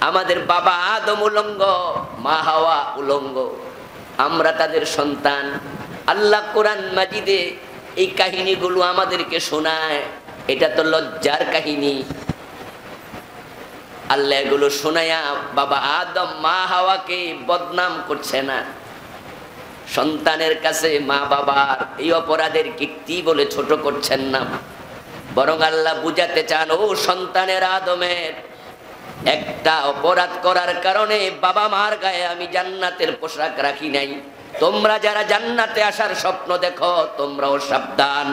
আমাদের বাবা আদম উলঙ্গ, মা হাওয়া উলঙ্গ, আমরা তাদের সন্তান। আল্লাহ কোরআন মাজিদে এই কাহিনীগুলো আমাদেরকে শোনায়। এটা তো লজ্জার কাহিনী। আল্লাহ এগুলো শোনায়া বাবা আদম মা হাওয়াকে বদনাম করছে না, সন্তানের কাছে মা বাবার এই অপরাধের কীর্তি বলে ছোট করছেন না, বরং আল্লাহ বুঝাতে চান, ও সন্তানের আদমের, একটা অপরাধ করার কারণে বাবা মার গায়ে আমি জান্নাতের পোশাক রাখি নাই। তোমরা যারা জান্নাতে আসার স্বপ্ন দেখো, তোমরাও সাবধান,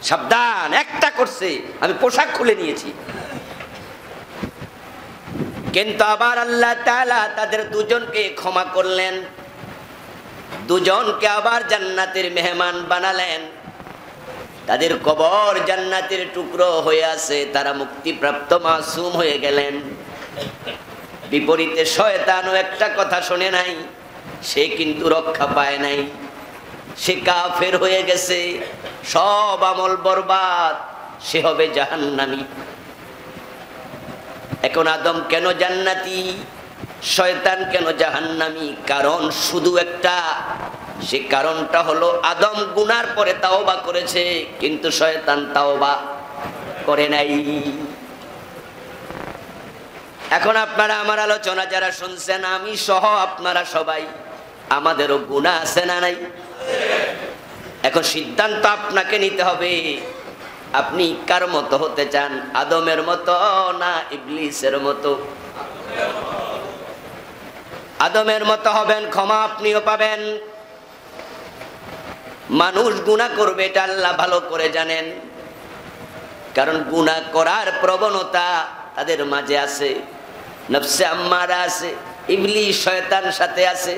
সাবধান। একটা করছে, আমি পোশাক খুলে নিয়েছি। কিন্তু আবার আল্লাহ তাআলা তাদের দুজনকে ক্ষমা করলেন, দুজনকে আবার জান্নাতের মেহমান বানালেন। তাদের কবর জান্নাতের টুকরো হয়ে আছে, তারা মুক্তিপ্রাপ্ত মাসুম হয়ে গেলেন। বিপরীতে শয়তানও একটা কথা শোনে নাই, সে কিন্তু রক্ষা পায় নাই, সে কাফের হয়ে গেছে, সব আমল বরবাদ, সে হবে জাহান্নামী। এখন আদম কেন জান্নাতি, শয়তান কেন জাহান্নামী? কারণ শুধু একটা, সে কারণটা হলো আদম গুনার পরে তাওবা করেছে, কিন্তু শয়তান তাওবা করে নাই। এখন আপনারা আমার আলোচনা যারা শুনছেন, আমি সহ আপনারা সবাই, আমাদেরও গুনাহ আছে না নাই? এখন সিদ্ধান্ত আপনাকে নিতে হবে, আপনি কার মতো হতে চান, আদমের মতো না ইবলিসের মতো? আদমের মতো হবেন, ক্ষমা আপনিও পাবেন। মানুষ গুনাহ করবে, এটা আল্লাহ ভালো করে জানেন, কারণ গুনাহ করার প্রবণতা তাদের মাঝে আছে, নফসে আম্মারা আছে, ইবলিস শয়তান সাথে আছে।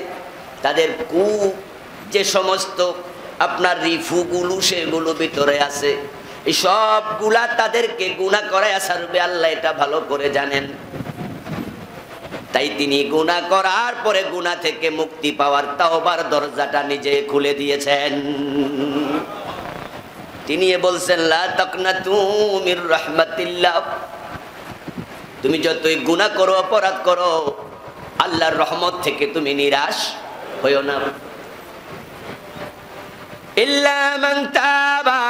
তাদের যে সমস্ত আপনার রিফুগুলো, সেগুলো ভিতরে আছে, এই সবগুলা তাদেরকে গুনাহ করায় ছাড়বে, আল্লাহ এটা ভালো করে জানেন। তাই তিনি গুনাহ করার পরে গুনাহ থেকে মুক্তি পাওয়ার তাওবার দরজাটা নিজে খুলে দিয়েছেন। তিনি বলছেন, লা তাকনাতু মির রাহমাতিল্লাহ, তুমি যতই গুনাহ করো, অপরাধ করো, আল্লাহর রহমত থেকে তুমি নিরাশ হইও না। ইল্লা মান তাবা,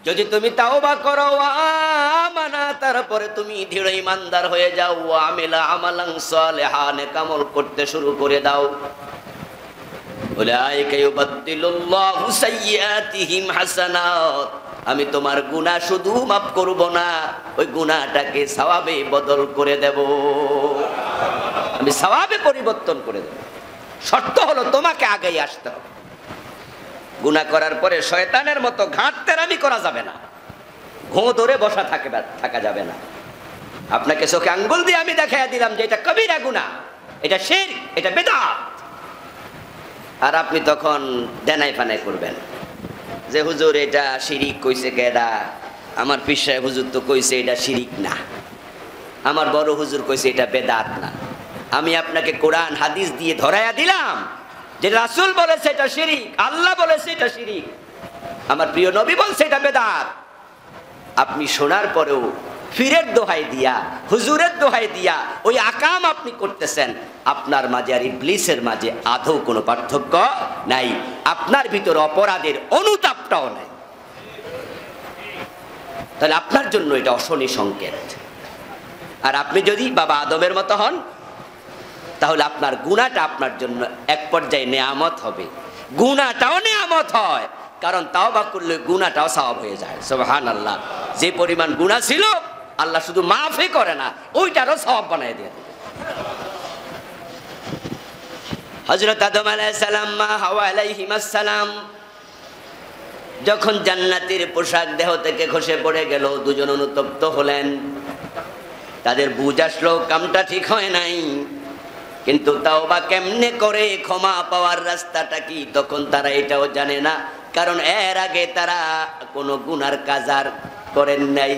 যদি তুমি তাওবা করো, আমানা, তারপরে তুমি দৃঢ় ঈমানদার হয়ে যাও, আমিলা আমালান সালিহান, আমল করতে শুরু করে দাও, উলাইকা ইউবাদদিলুল্লাহু সাইয়্যাতিহিম হাসানাত, আমি তোমার গুনাহ শুধু মাফ করব না, ওই গুনাহটাকে সওয়াবে বদল করে দেব, আমি সওয়াবে পরিবর্তন করে দেব। শর্ত হলো তোমাকে আগেই আসতে হবে। গুনাহ করার পরে শয়তানের মতো ঘাটতেরামি করা যাবে না, ঘুঁ ধরে বসা থাকা যাবে না। আপনাকে চোখে আঙ্গুল দিয়ে আমি দেখাইয়া দিলাম যে এটা কবিরা গুনাহ, এটা শিরক, এটা বিদআত, আর আপনি তখন দেনাই ফানাই করবেন যে হুজুর এটা শিরিক কইছে কেডা, আমার পীর সাহেব হুজুর তো কইছে এটা শিরিক না, আমার বড় হুজুর কইছে এটা বেদাত না। আমি আপনাকে কোরআন হাদিস দিয়ে ধরাইয়া দিলাম যে রাসূল বলেছে এটা শিরিক, আল্লাহ বলেছে এটা শিরিক, আমার প্রিয় নবী বলছে এটা বেদাত। আপনি শোনার পরেও পীরের দোহাই দিয়া, হুজুরের দোহাই দিয়া ওই আকাম আপনি করতেছেন, আপনার মাঝে আর ইবলিসের মাঝে আদৌ কোনো পার্থক্য নাই, আপনার ভিতর অপরাধের অনুতাপটাও নাই। তাহলে আপনার জন্য এটা অশনি সংকেত। আর আপনি যদি বাবা আদমের মতো হন, তাহলে আপনার গুনাহটা আপনার জন্য এক পর্যায়ে নেয়ামত হবে। গুনাহটাও নেয়ামত হয়, কারণ তাওবা করলে গুনাহটাও সওয়াব হয়ে যায়। সুবহানাল্লাহ। যে পরিমাণ গুনাহ ছিল আল্লাহ শুধু মাফই করে না, ওইটারও সওয়াব বানায় দেয়। হযরত আদম আলাইহিস সালাম, মা হাওয়া আলাইহিস সালাম যখন জান্নাতের পোশাক দেহ থেকে খসে পড়ে গেল, দুজন অনুতপ্ত হলেন। তাদের বুঝ আসলো কামটা ঠিক হয় নাই, কিন্তু তাওবা কেমনে করে, ক্ষমা পাওয়ার রাস্তাটা কি, তখন তারা এটাও জানে না, কারণ এর আগে তারা কোনো গুনার কাজ আর করেন নাই।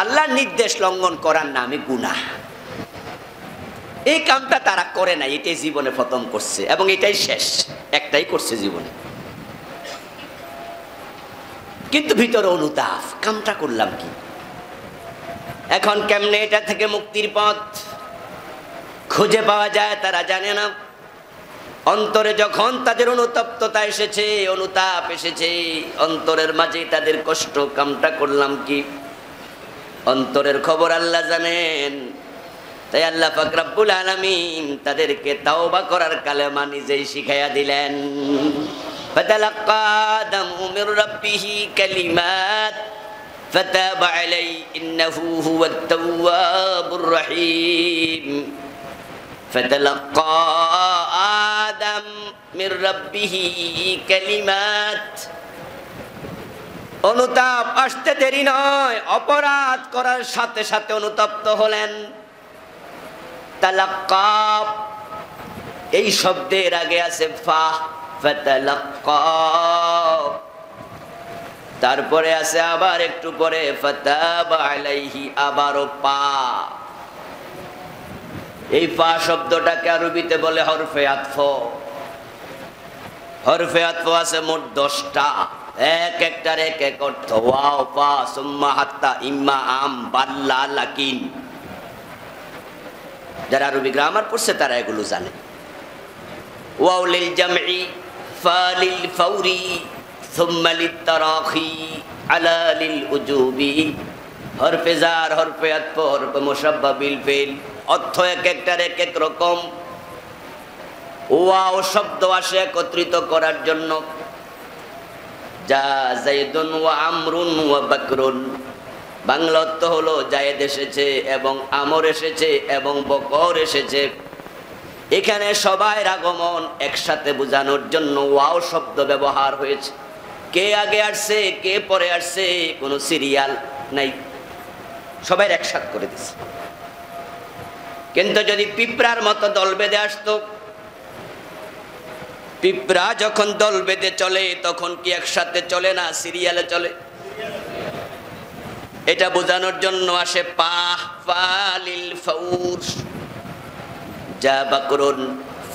আল্লাহর নির্দেশ লঙ্ঘন করার নামে গুনাহ, এই কামটা তারা করে নাই, এটাই জীবনে প্রথম করছে এবং এটাই শেষ, একটাই করছে জীবনে। কিন্তু ভিতরে অনুতাপ, কামটা করলাম কি, এখন কেমনে এটা থেকে মুক্তির পথ খুঁজে পাওয়া যায় তারা জানে না। অন্তরে যখন তাদের অনুতপ্ততা এসেছে, অনুতাপ এসেছে, অন্তরের মাঝে তাদের কষ্ট, কামটা করলাম কি, অন্তরের খবর আল্লাহ জানেন। তাই আল্লাহ পাক রব্বুল আলামিন তাদেরকে তাওবা করার কালেমা নিজেই শিখাইয়া দিলেন। ফাতালাক্কা আদামু মির রাব্বিহি কালিমাত ফাতাবা আলাইহি ইন্নাহু হুয়াত তাওয়াবুর রহিম। ফাতালাক্কা আদম মির রাব্বিহি কালিমাত, অনুতাপ আসতে দেরি নয়, অপরাধ করার সাথে সাথে অনুতপ্ত হলেন। তালাক্কা, এই শব্দের আগে আছে ফা, ফাতালাক্কা, তারপরে আছে আবার একটু পরে ফাতাবা আলাইহি, আবারও পা। এই ফা শব্দটাকে আরবিতে বলে হরফে আতফ। হরফে আতফ আছে মোট 10টা, এক একটার এক এক অর্থ। ওয়াও, ফা, সুম্মা, হাত্তা, ইম্মা, আম, বাল্লা, লাকিন। যারা আরবি গ্রামার পড়ছে তারা এগুলো জানে। ওয়াও লিল জামঈ, ফা লিল ফাওরি, সুম্মা লিত তারাখি, আলা লিল উজুবি। হরফে জার, হরফে আতফ, হরফে মুশাব্বা বিল ফিল, অর্থ এক একটার এক এক রকম। ওয়াও শব্দ আসে একত্রিত করার জন্য। যা যাইদুন ওয়া আমরুন ওয়া বাকরুন, বাংলা অর্থ হলো জায়েদ এসেছে এবং আমর এসেছে এবং বকর এসেছে। এখানে সবাই আগমন একসাথে বোঝানোর জন্য ওয়াও শব্দ ব্যবহার হয়েছে। কে আগে আসছে কে পরে আসছে কোনো সিরিয়াল নাই, সবাই একসাথ করে দিছে। কিন্তু যদি পিঁপড়ার মতো দল বেঁধে আসতো, পিঁপড়া যখন দল বেঁধে চলে তখন কি একসাথে চলে না, সিরিয়ালে চলে। এটা বোঝানোর জন্য আসে পা, ফা লিল ফাউর, যা বাকরুন,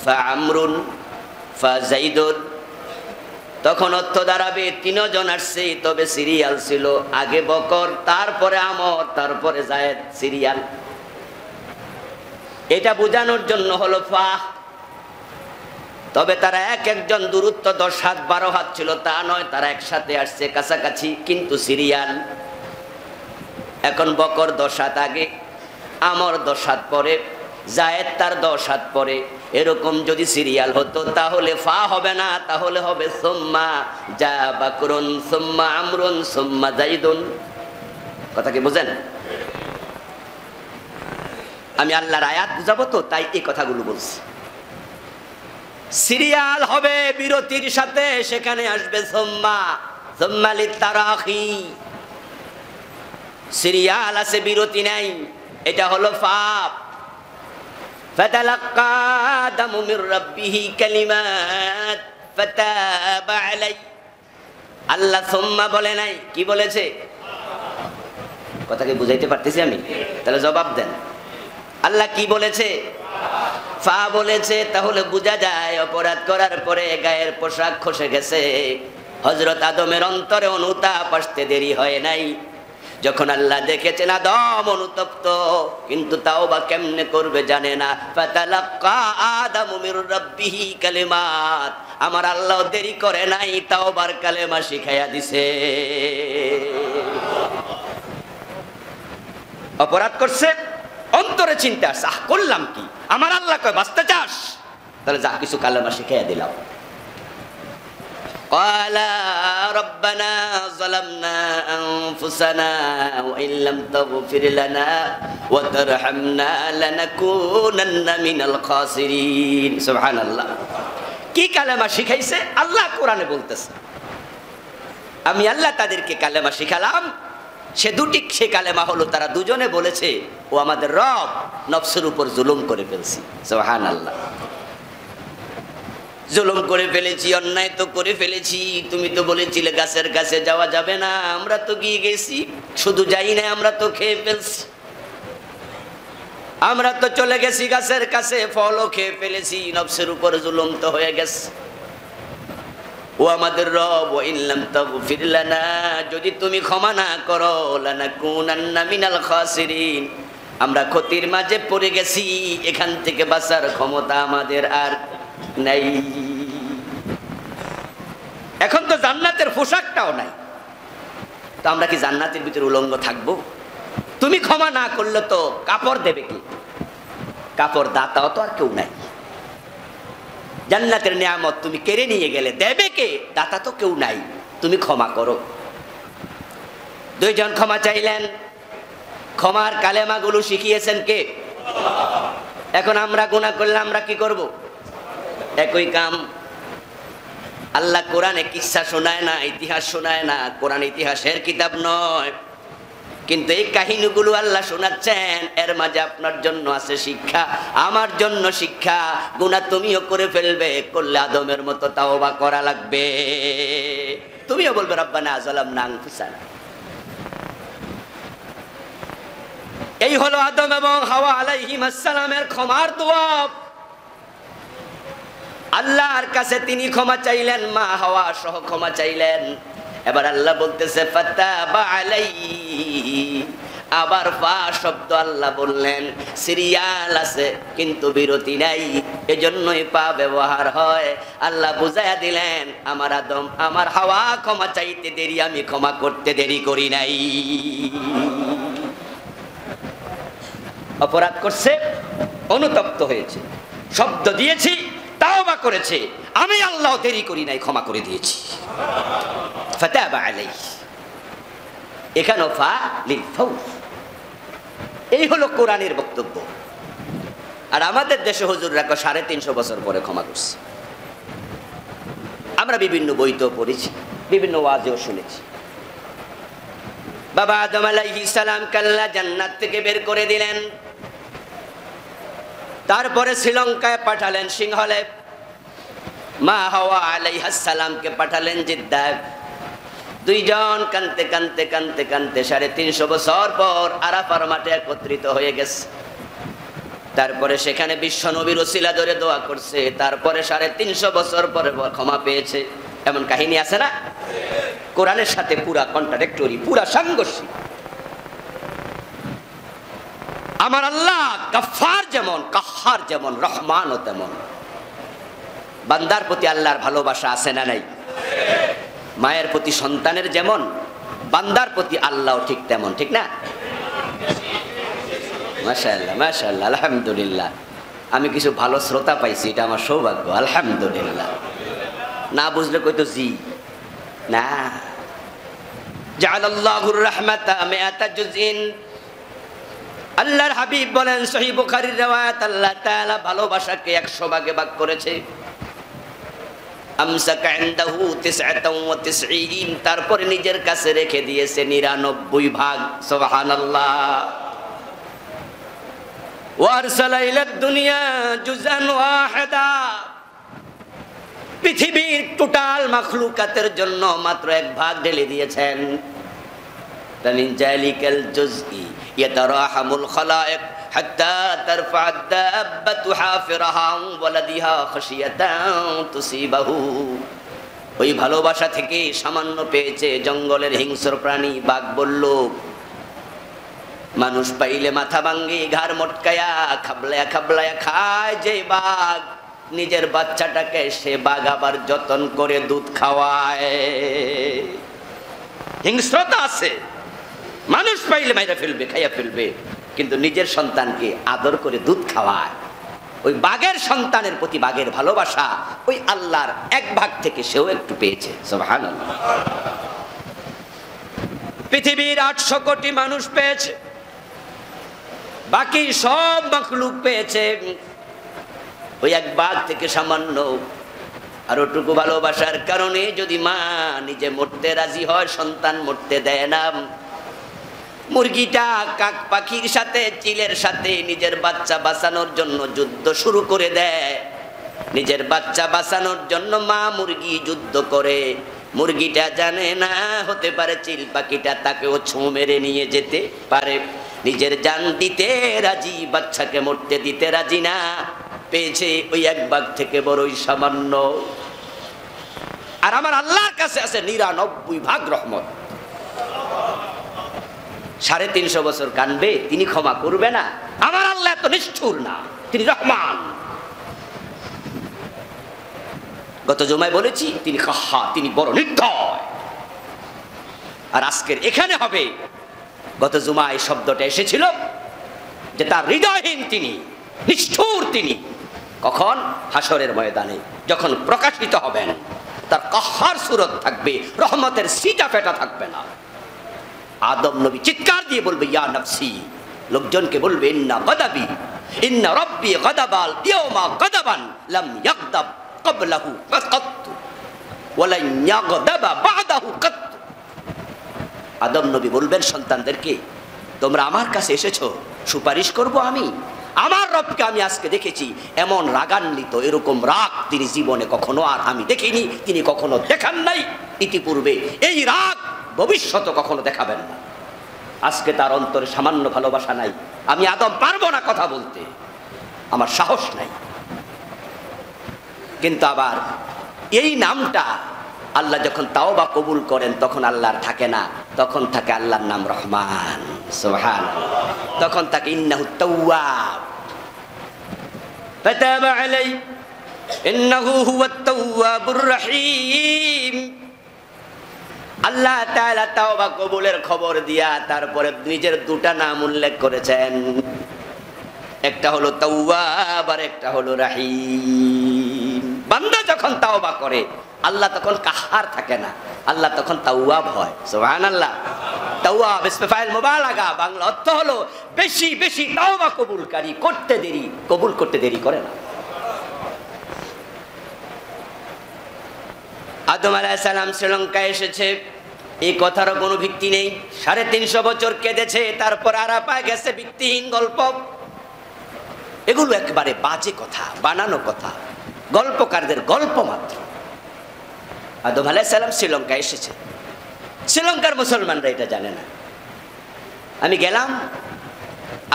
ফা আমরুন, ফা যাইদুন। তখন অর্থ দাঁড়াবে 3 জন আসছে, তবে সিরিয়াল ছিল আগে বকর, তারপরে আমর, তারপরে যায়েদ, সিরিয়াল। এটা বোঝানোর জন্য হলো ফা। তবে তারা এক একজন দূরত্ব 10 হাত 12 হাত ছিল তা নয়, তারা একসাথে আসছে কাছাকাছি, কিন্তু সিরিয়াল। এখন বকর 10 হাত আগে, আমর 10 হাত পরে, যায়েদ তার 10 হাত পরে। এরকম যদি সিরিয়াল হতো তাহলে ফা হবে না, তাহলে হবে সুম্মা যা বাকরুন, সুম্মা আমরুন, সুম্মা যাইদুন। কথা কি বুঝেন? আমি আল্লাহর আয়াত বুঝাবো তো, তাই এই কথাগুলো বলছি। সিরিয়াল হবে বিরতির সাথে, সেখানে আসবে সুম্মা, সুম্মা লিতারাখি। সিরিয়াল আছে, বিরতি নাই, এটা হলো ফা। ফাতালাক্কা আদামু মির রাব্বিহি কালিমাত ফাতাবা আলাইহি। আল্লাহ সুম্মা বলে নাই, কি বলেছে? কথা কি বুঝাইতে পারতেছি আমি? তাহলে জবাব দেন। আল্লাহ কি বলেছে? ফা বলেছে। তাহলে বোঝা যায় অপরাধ করার পরে গায়ের পোশাক খসে গেছে। হযরত আদমের অন্তরে অনুতাপ আসতে দেরি হয় নাই। যখন আল্লাহ দেখেছেন আদম অনুতপ্ত, কিন্তু তাওবা কেমনে করবে জানে না। ফাতালাক্কা আদামু মির রাব্বিহি কালিমাত, আমার আল্লাহ দেরি করে নাই, তাওবার কালেমা শিখাইয়া দিছে। অপরাধ করছে, অন্তরে চিন্তা আসছে, করলাম কি, আমার আল্লাহ কয় বাঁচতে চাস, তাহলে যা কিছু কালেমা শিখাইয়া দিলাম। قال ربنا ظلمنا أنفسنا وإن لم تغفر لنا وترحمنا لنكونن من الخاسرين। سبحان الله। কি কালেমা শিখাইছে আল্লাহ কোরআনে বলতেছে। আমি আল্লাহ তাদেরকে কালেমা শিখালাম, সে দুটি, সে কালেমা হলো তারা দুজনে বলেছে ও আমাদের রব, নফসের উপর জুলুম করে ফেলছি। সুবহানাল্লাহ। জুলুম করে ফেলেছি, অন্যায় তো করে ফেলেছি। তুমি তো বলেছিলে গাছের কাছে যাওয়া যাবে না, আমরা তো গিয়ে গেছি। শুধু যাই না, আমরা তো খেয়ে ফেলছি। আমরা তো চলে গেছি গাছের কাছে, ফলও খেয়ে ফেলেছি। নফসের উপর জুলুম তো হয়ে গেছে। ও আমাদের রব, ওয়া ইল্লাম তাগফির লানা, যদি তুমি ক্ষমা না করো, লানাকুনান্না মিনাল খাসিরিন, আমরা ক্ষতির মাঝে পড়ে গেছি, এখান থেকে বাঁচার ক্ষমতা আমাদের আর নাই। এখন তো জান্নাতের পোশাকটাও নাই, তো আমরা কি জান্নাতের ভিতরে উলঙ্গ থাকবো? তুমি ক্ষমা না করলে তো কাপড় দেবে কি? কাপড় দাতাও তো আর কেউ নাই। জান্নাতের নিয়ামত তুমি কেড়ে নিয়ে গেলে দেবে কে? দাতা তো কেউ নাই, তুমি ক্ষমা করো। দুইজন ক্ষমা চাইলেন, ক্ষমার কালেমাগুলো শিখিয়েছেন কে? এখন আমরা গুনাহ করলে আমরা কি করব? একই কাম। আল্লাহ কোরআনে কিসসা শোনায় না, ইতিহাস শোনায় না, কোরআন ইতিহাসের কিতাব নয়, কিন্তু এই কাহিনীগুলো আল্লাহ শোনাচ্ছেন, এর মাঝে আপনার জন্য আছে শিক্ষা, আমার জন্য শিক্ষা। গুনাহ তুমিও করে ফেলবে, করলে আদমের মতো তাওবা করা লাগবে। তুমিও বলবে রব্বানা যালামনা আনফুসানা। এই হলো আদম এবং হাওয়া আলাইহিম আসসালামের ক্ষমার দোয়া। আল্লাহর কাছে তিনি ক্ষমা চাইলেন, মা হাওয়া সহ ক্ষমা চাইলেন। এবার আল্লাহ বলতেছে ফাতাবা আলাইহি, আবার ফা শব্দ আল্লাহ বললেন, সিরিয়াল আছে কিন্তু বিরতি নাই, এজন্যই পা ব্যবহার হয়। আল্লাহ বুঝাইয়া দিলেন, আমার আদম আমার হাওয়া ক্ষমা চাইতে দেরি, আমি ক্ষমা করতে দেরি করি নাই। অপরাধ করছে, অনুতপ্ত হয়েছে, শব্দ দিয়েছি, তাওবা করেছে, আমি আল্লাহ দেরি করি নাই, ক্ষমা করে দিয়েছি। ফাতাবা আলাইহি, এখানে ফা লিল ফাওজ। এই হলো কোরআনের বক্তব্য। আর আমাদের দেশে হুজুররা 350 বছর পরে ক্ষমা করছে। আমরা বিভিন্ন বইতেও পড়েছি, বিভিন্ন ওয়াজেও শুনেছি। বাবা আদম আলাইহিস সালাম আল্লাহ জান্নাত থেকে বের করে দিলেন, তারপরে শ্রীলঙ্কায় পাঠালেন সিংহলে। মা হাওয়া আলাইহিস সালামকে পাঠালেন জিদ্দায়। দুইজন কানতে কানতে কানতে কানতে 350 বছর পর আরাফার মাঠে একত্রিত হয়ে গেছে। তারপরে সেখানে বিশ্ব নবীর ওসিলা ধরে দোয়া করছে, তারপরে 350 বছর পরে ক্ষমা পেয়েছে। এমন কাহিনী আছে না? কোরআনের সাথে পুরা কন্ট্রাডিক্টরি, পুরা সাংঘর্ষিক। আমার আল্লাহ গাফফার যেমন, কাহ্হার যেমন, রহমানও তেমন। বান্দার প্রতি আল্লাহর ভালোবাসা আছে না নাই? মায়ের প্রতি সন্তানের যেমন, বান্দার প্রতি আল্লাহও ঠিক তেমন, ঠিক না? মাশাআল্লাহ মাশাআল্লাহ, আলহামদুলিল্লাহ। আমি কিছু ভালো শ্রোতা পাইছি, এটা আমার সৌভাগ্য, আলহামদুলিল্লাহ। না বুঝলে কইতো জি না। জাআলাল্লাহুর রাহমাতা মিআতা জুজইন। আল্লাহর হাবিব বলেন, সহিহ বুখারীর riwayat, আল্লাহ তাআলা ভালোবাসাকে 100 ভাগে ভাগ করেছে। আমসাকা ইনদাহু 99, তারপরে নিজের কাছে রেখে দিয়েছে 99 ভাগ। সুবহানাল্লাহ। ওয়ারসালা ইলাদ দুনিয়া জুজান ওয়াহিদা, পৃথিবীর টোটাল মাখলুকাতের জন্য মাত্র 1 ভাগ ঢেলে দিয়েছেন। তামিন জালিকাল জুজই ইয়াতারাহামুল খালায়েক হাত্তা তারফা'আদ দাব্বাতু হাফিরাহা ওয়ালাদিহা খাশিয়াতান তুসিবাহু। ওই ভালোবাসা থেকে সামান্য পেয়েছে জঙ্গলের হিংস্র প্রাণী বাঘ বলল। মানুষ পাইলে মাথা ভাঙ্গি, ঘাড় মটকায়া খাবলায়া খাবলায়া খায় যে বাঘ, নিজের বাচ্চাটাকে সে বাঘ আবার যতন করে দুধ খাওয়ায়। হিংস্রতা আছে, মানুষ পাইলে মাইরা ফেলবে, খাইয়া ফেলবে, কিন্তু নিজের সন্তানকে আদর করে দুধ খাওয়ায়। ওই বাঘের সন্তানের প্রতি বাঘের ভালোবাসা ওই আল্লাহর 1 ভাগ থেকে সেও একটু পেয়েছে। সুবহানাল্লাহ। পৃথিবীর 800 কোটি মানুষ পেয়েছে, বাকি সব মাখলুক পেয়েছে ওই 1 ভাগ থেকে সামান্য। আর ওটুকু ভালোবাসার কারণে যদি মা নিজে মরতে রাজি হয়, সন্তান মরতে দেয় না। মুরগিটা কাক পাখির সাথে, চিলের সাথে নিজের বাচ্চা বাঁচানোর জন্য যুদ্ধ শুরু করে দেয়। নিজের বাচ্চা বাঁচানোর জন্য মা মুরগি যুদ্ধ করে। মুরগিটা জানে না, হতে পারে চিল পাখিটা তাকেও ছোঁ মেরে নিয়ে যেতে পারে। নিজের জান দিতে রাজি, বাচ্চাকে মরতে দিতে রাজি না। পেয়েছে ওই 1 ভাগ থেকে বড়ই সামান্য। আর আমার আল্লাহর কাছে আছে 99 ভাগ রহমত। 350 বছর কানবে, তিনি ক্ষমা করবে না? আমার আল্লাহ এত নিষ্ঠুর না, তিনি রহমান। গত জুমায় বলেছি তিনি কাহ্হার, তিনি বড় নির্দয়। আর আজকের এখানে হবে, গত জুমায় এই শব্দটা এসেছিল যে তার হৃদয়হীন তিনি, নিষ্ঠুর তিনি। কখন? হাসরের ময়দানে যখন প্রকাশিত হবেন, তার কাহ্হার সুরত থাকবে, রহমতের সিটা ফেটা থাকবে না। আদম নবী চিৎকার দিয়ে বলবে ইয়া নফসি, লোকজনকে বলবে ইন্না গাদাবি, ইন্না রাব্বি গাদাবাল ইয়াউমা গাদাবান লাম ইয়াগদাব ক্বাবলাহু কাত্তু ওয়া লা ইয়াগদাবা বাদাহু কাত্তু। আদম নবী বলবেন সন্তানদেরকে, তোমরা আমার কাছে এসেছো, সুপারিশ করব আমি। আমার রবকে আমি আজকে দেখেছি এমন রাগান্বিত, এরকম রাগ তিনি জীবনে কখনো আর আমি দেখিনি, তিনি কখনো দেখান নাই ইতিপূর্বে। এই রাগ ভবিষ্যতে কখনো দেখাবেন না। আজকে তার অন্তরে সামান্য ভালোবাসা নাই। আমি আদম পারবো না কথা বলতে, আমার সাহস নাই। কিন্তু আবার এই নামটা আল্লাহ যখন তাওবা কবুল করেন তখন আল্লাহর থাকে না, তখন থাকে আল্লাহর নাম রহমান। সুবহানাল্লাহ। তখন থাকে ইন্নাহু তাওয়াব, ফাতাবা আলাই ইন্নাহু হুয়াত তাওয়াবুর রহিম। আল্লাহ তাআলা তাওবা কবুলের খবর দিয়া তারপরে নিজের দুটা নাম উল্লেখ করেছেন, একটা হলো তাওয়াব আর একটা হলো রহিম। বান্দা যখন তাওবা করে আল্লাহ তখন কাহ্হার থাকে না, আল্লাহ তখন তাওয়াব হয়। সুবহানাল্লাহ। তাওয়াব ইসমে ফাইল মুবালাগা, বাংলা অর্থ হলো বেশি বেশি তাওবা কবুলকারী, করতে দেরি, কবুল করতে দেরি করে না। আদম আলাইহিস সালাম শ্রীলঙ্কায় এসেছে, এই কথারও কোনো ভিত্তি নেই। 350 বছর কেঁদেছে, তারপর আরাফায় গেছে, ভিত্তিহীন গল্প। এগুলো একবারে বাজে কথা, বানানো কথা, গল্পকারদের গল্প মাত্র। আদম আলাইহিস সালাম শ্রীলঙ্কায় এসেছে, শ্রীলঙ্কার মুসলমানরা এটা জানে না। আমি গেলাম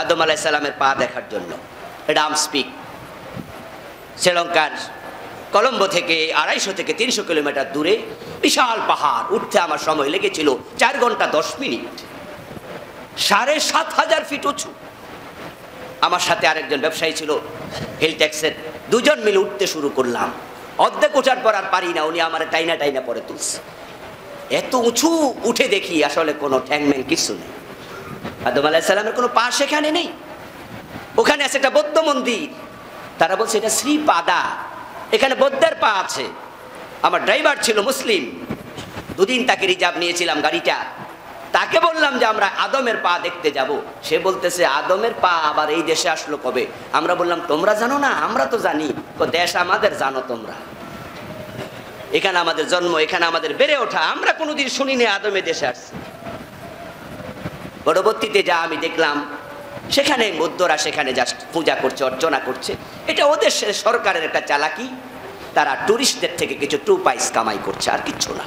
আদম আলাইহিস সালামের পা দেখার জন্য, ডামস পিক, শ্রীলঙ্কার কলম্বো থেকে 250 থেকে 300 কিলোমিটার দূরে বিশাল পাহাড়। উঠতে আমার সময় লেগেছিল 4 ঘন্টা 10 মিনিট। 7,500 ফিট উঁচু। আমার সাথে আরেকজন ব্যবসায়ী ছিল হিল ট্যাক্সের, দুজন মিলে উঠতে শুরু করলাম। অর্ধেক ওঠার পর আর পারি না, উনি আমার টাইনা টাইনা পরে তুলছে। এত উঁচু উঠে দেখি আসলে কোনো ঠ্যাংম্যাং কিছু নেই। আদম আলাইহিস সালামের কোনো পা সেখানে নেই। ওখানে আছে একটা বৌদ্ধ মন্দির, তারা বলছে এটা শ্রীপাদা, এখানে বৌদ্ধের পা আছে। আমার ড্রাইভার ছিল মুসলিম, 2 দিন তাকে রিজার্ভ নিয়েছিলাম গাড়িটা। তাকে বললাম যে আমরা আদমের পা দেখতে যাব। সে বলতেছে আদমের পা আবার এই দেশে আসলো কবে? আমরা বললাম তোমরা জানো না? আমরা তো জানি। দেশ আমাদের, জানো তোমরা? এখানে আমাদের জন্ম, এখানে আমাদের বেড়ে ওঠা, আমরা কোনোদিন শুনিনি আদমে দেশে আসছে। পরবর্তীতে যা আমি দেখলাম, সেখানে বৌদ্ধরা সেখানে জাস্ট পূজা করছে, অর্চনা করছে। এটা ওদের সরকারের একটা চালাকি, তারা টুরিস্টদের থেকে কিছু 2 পয়সা কামাই করছে, আর কিচ্ছু না।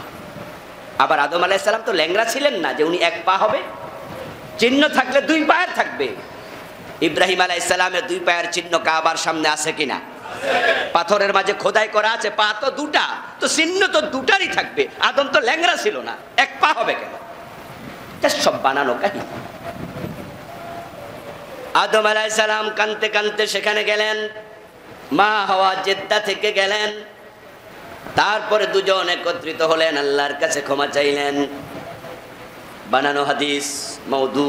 আবার আদম আলাইহিস সালাম তো ল্যাংড়া ছিলেন না যে উনি 1 পা হবে, চিহ্ন থাকলে 2 পায়ের থাকবে। ইব্রাহিম আলাইহিস সালামের 2 পায়ের চিহ্ন কাবার সামনে আছে কিনা? পাথরের মাঝে খোদাই করা আছে, পা তো 2টা, তো চিহ্ন তো 2টারই থাকবে। আদম তো ল্যাংড়া ছিল না, 1 পা হবে কেন? সব বানানো কাহিনী। আদম আলাইহিস সালাম কানতে কানতে সেখানে গেলেন, মা হাওয়া জেদ্দা থেকে গেলেন। তারপরে দুজন একত্রিত হলেন, আল্লাহর কাছে ক্ষমা চাইলেন। বানানো হাদিস মাউদু।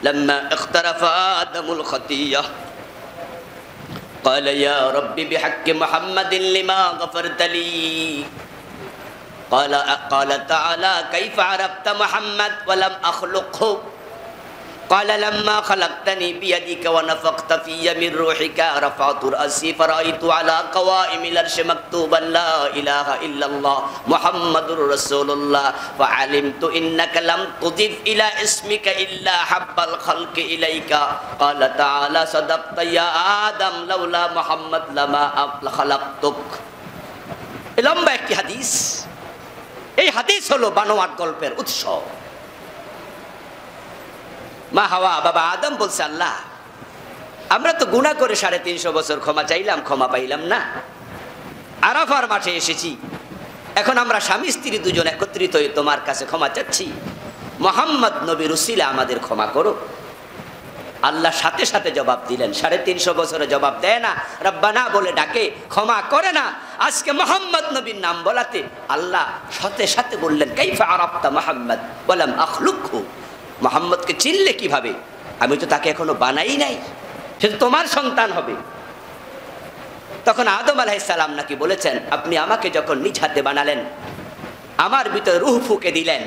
লাম্মা ইখতারাফা আদমুল খাতিয়া قال يا رب بحق محمد لما غفرت لي قال تعالى كيف عرفت محمد ولم أخلقه قال لما خلقتني بيدك ونفخت في من روحك رفعت رأسي فرأيت على قوائم العرش مكتوبا لا إله إلا الله محمد رسول الله فعلمت إنك لم تضف إلى اسمك إلا حب الخلق إليك قال تعالى صدقت يا آدم لولا محمد لما خلقتك। লম্বা একটি হাদিস। এই হাদিস হলো বানোয়াট গল্পের উৎস। মা হাওয়া বাবা আদম বলছে, আল্লাহ আমরা তো গুনাহ করে 350 বছর ক্ষমা চাইলাম, ক্ষমা পাইলাম না। আরাফার মাঠে এসেছি, এখন আমরা স্বামী স্ত্রী দুজন একত্রিত হয়ে তোমার কাছে ক্ষমা চাচ্ছি, মুহাম্মদ নবীর উসিলা আমাদের ক্ষমা করো। আল্লাহ সাথে সাথে জবাব দিলেন। 350 বছরে জবাব দেয় না, রব্বানা বলে ডাকে, ক্ষমা করে না। আজকে মুহাম্মদ নবীর নাম বলাতে আল্লাহ সাথে সাথে বললেন, কাইফা আরাফতা মুহাম্মদ ওয়ালাম আখলুকহু, মুহাম্মদকে চিনলে কিভাবে, আমি তো তাকে এখনো বানাই নাই, সে তো তোমার সন্তান হবে। তখন আদম আলাইহিস সালাম নাকি বলেছেন, আপনি আমাকে যখন নিজ হাতে বানালেন, আমার ভিতরে রূহ ফুঁকে দিলেন,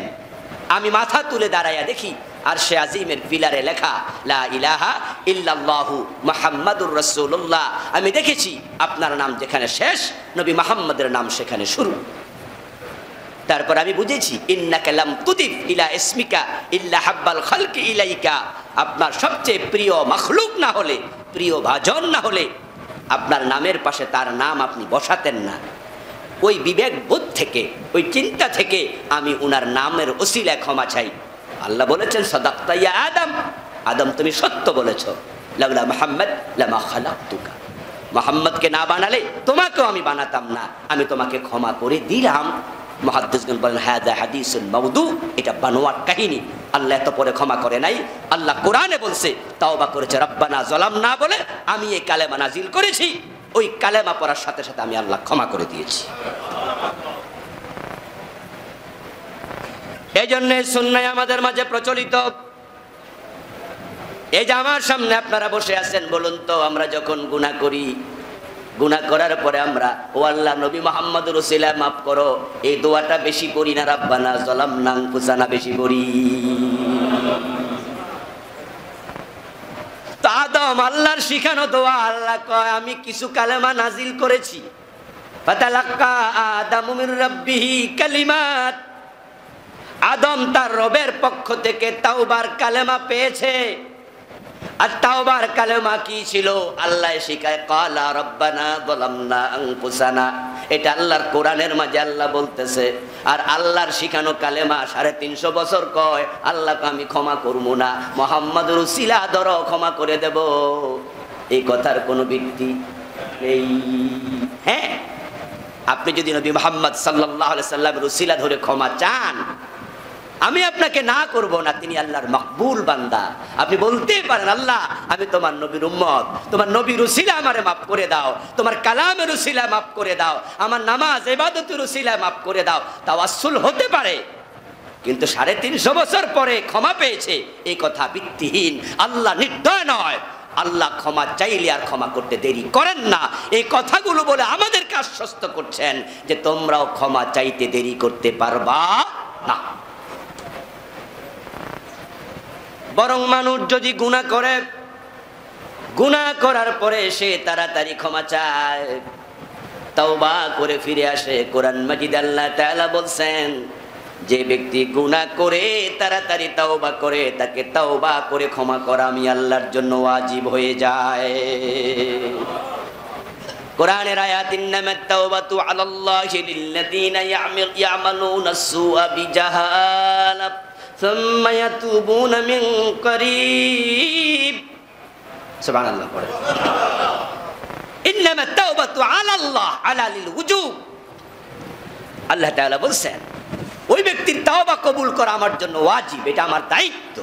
আমি মাথা তুলে দাঁড়াইয়া দেখি আরশে আজিমের পিলারে লেখা লা ইলাহা ইল্লাল্লাহু মুহাম্মাদুর রাসূলুল্লাহ। আমি দেখেছি আপনার নাম যেখানে শেষ, নবী মুহাম্মদের নাম সেখানে শুরু। তারপর আমি বুঝেছি, ইন্নাকা লাম তুদিফ ইলা ইসমিকা ইল্লা হাব্বাল খালকি ইলাইকা, আপনার সবচেয়ে প্রিয় মাখলুক না হলে, প্রিয় ভাজন না হলে আপনার নামের পাশে তার নাম আপনি বসাতেন না। ওই বিবেক বোধ থেকে, ওই চিন্তা থেকে আমি উনার নামের ওসিলায় ক্ষমা চাই। আল্লাহ বলেছেন, সাদাক্তা ইয়া আদম, আদম তুমি সত্য বলেছো, লাউলা মুহাম্মদ লামা খালাকতুকা, মুহাম্মদকে না বানালে তোমাকেও আমি বানাতাম না, আমি তোমাকে ক্ষমা করে দিলাম। মুহাদ্দিসগণ বলেন, হাযা হাদিসুন মাউদু, এটা বানোয়াট কাহিনী, আল্লাহ এত পরে ক্ষমা করে নাই। আল্লাহ কোরআনে বলছে, তাওবা করেছে রব্বানা যালামনা বলে, আমি এই কালেমা নাজিল করেছি, ওই কালেমা পড়ার সাথে সাথে আমি আল্লাহ ক্ষমা করে দিয়েছি। এই জন্য সুন্নাহ আমাদের মাঝে প্রচলিত। এই যে আমার সামনে আপনারা বসে আছেন, বলুন তো আমরা যখন গুনাহ করি, গুনাহ করার পরে আমরা ও আল্লাহ নবী মুহাম্মদুর রাসূলুল্লাহ মাফ করো, এই দোয়াটা বেশি করি না রাব্বানা যালামনা আনফুসানা বেশি করি? তো আদম আল্লাহর শিখানো দোয়া, আল্লাহ কয় আমি কিছু কালেমা নাজিল করেছি, ফাতালাক্কা আদামু মির রাব্বিহি কালিমাত, আদম তার রবের পক্ষ থেকে তাওবার কালেমা পেয়েছে। আর তাওবার কালেমা কি ছিল? আল্লাহ শিখায়, ক্বালা রব্বানা যালামনা আনফুসানা, এটা আল্লাহর কোরআনের মাঝে আল্লাহ বলতেছে। আর আল্লাহর শিখানো কালেমা 350 বছর কয় আল্লাহকে আমি ক্ষমা করবো না, মুহাম্মদুর রাসূলুল্লাহ ধরো ক্ষমা করে দেব। এই কথার কোনো ভিত্তি নেই। হ্যাঁ, আপনি যদি নবী মুহাম্মদ সাল্লাল্লাহু আলাইহি সাল্লামের রাসূলুল্লাহ ধরে ক্ষমা চান, আমি আপনাকে না করব না, তিনি আল্লাহর মকবুল বান্দা। আপনি বলতে পারেন, আল্লাহ আমি তোমার নবীর উম্মত, তোমার নবীর উসিলায় আমারে মাফ করে দাও, তোমার কালামের উসিলায় মাফ করে দাও, আমার নামাজ ইবাদতের উসিলায় মাফ করে দাও। তাওয়াসসুল হতে পারে, কিন্তু 350 বছর পরে ক্ষমা পেয়েছে, এই কথা ভিত্তিহীন। আল্লাহ নির্দয় নয়, আল্লাহ ক্ষমা চাইলে আর ক্ষমা করতে দেরি করেন না। এই কথাগুলো বলে আমাদেরকে আশ্বস্ত করছেন যে তোমরাও ক্ষমা চাইতে দেরি করতে পারবা না। বরং মানুষ যদি গুনাহ করে, গুনাহ করার পরে সে তাড়াতাড়ি ক্ষমা চায়, তাওবা করে ফিরে আসে। কোরআন মাজিদ আল্লাহ তাআলা বলছেন, যে ব্যক্তি গুনাহ করে তাড়াতাড়ি তাওবা করে, তাকে তাওবা করে ক্ষমা করা আমি আল্লাহর জন্য ওয়াজিব হয়ে যায়। কোরআনের আয়াত, ইন্নামাত তাওবাতু আলাল্লাহি লিল্লাযীনা ইয়ামালুনা আস-সুআ বিজাহালা সুম্মা ইয়াতুবুনা মিন করিব। সুবহানাল্লাহ। পড়ে, ইন্নামাত তাওবাতু আলাল্লাহ আলা লিল উজুব। আল্লাহ তাআলা বলছেন, ওই ব্যক্তির তাওবা কবুল করা আমার জন্য ওয়াজিব, এটা আমার দায়িত্ব।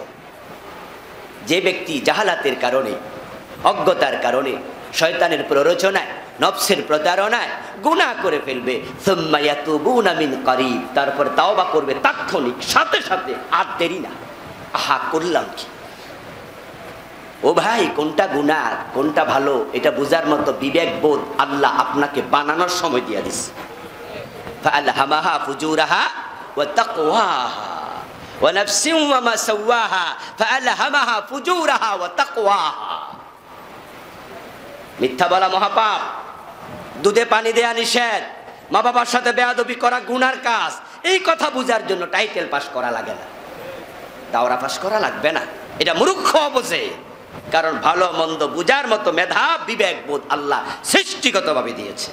যে ব্যক্তি জাহালাতের কারণে, অজ্ঞতার কারণে, শয়তানের প্ররোচনায়, নফসের প্রতারণায় গুনাহ করে ফেলবে, সুম্মা ইয়াতুবুনা মিন করিব, তারপর তাওবা করবে তাৎক্ষণিক, সাথে সাথে, আর দেরি না। আহা, করলাম কি? ও ভাই, কোনটা গুনাহ কোনটা ভালো এটা বুঝার মতো বিবেক বোধ আল্লাহ আপনাকে বানানোর সময় দিয়ে দিছে। ফাআলহামাহা ফুজুরাহা ওয়া তাকওয়াহা ওয়া নাফসিন ওয়া মা সাওয়াহা ফাআলহামাহা ফুজুরাহা ওয়া তাকওয়াহা। মিথ্যা বলা মহাপাপ, দুধে পানি দেয়া নিষেধ, মা বাবার সাথে বেয়াদবি করা গুনার কাজ। এই কথা বুঝার জন্য টাইটেল পাস করা লাগে না, দাওরা পাস করা লাগবে না। এটা মূর্খ বোঝে, কারণ ভালো মন্দ বুঝার মতো মেধা, বিবেক বোধ আল্লাহ সৃষ্টিগতভাবে দিয়েছে।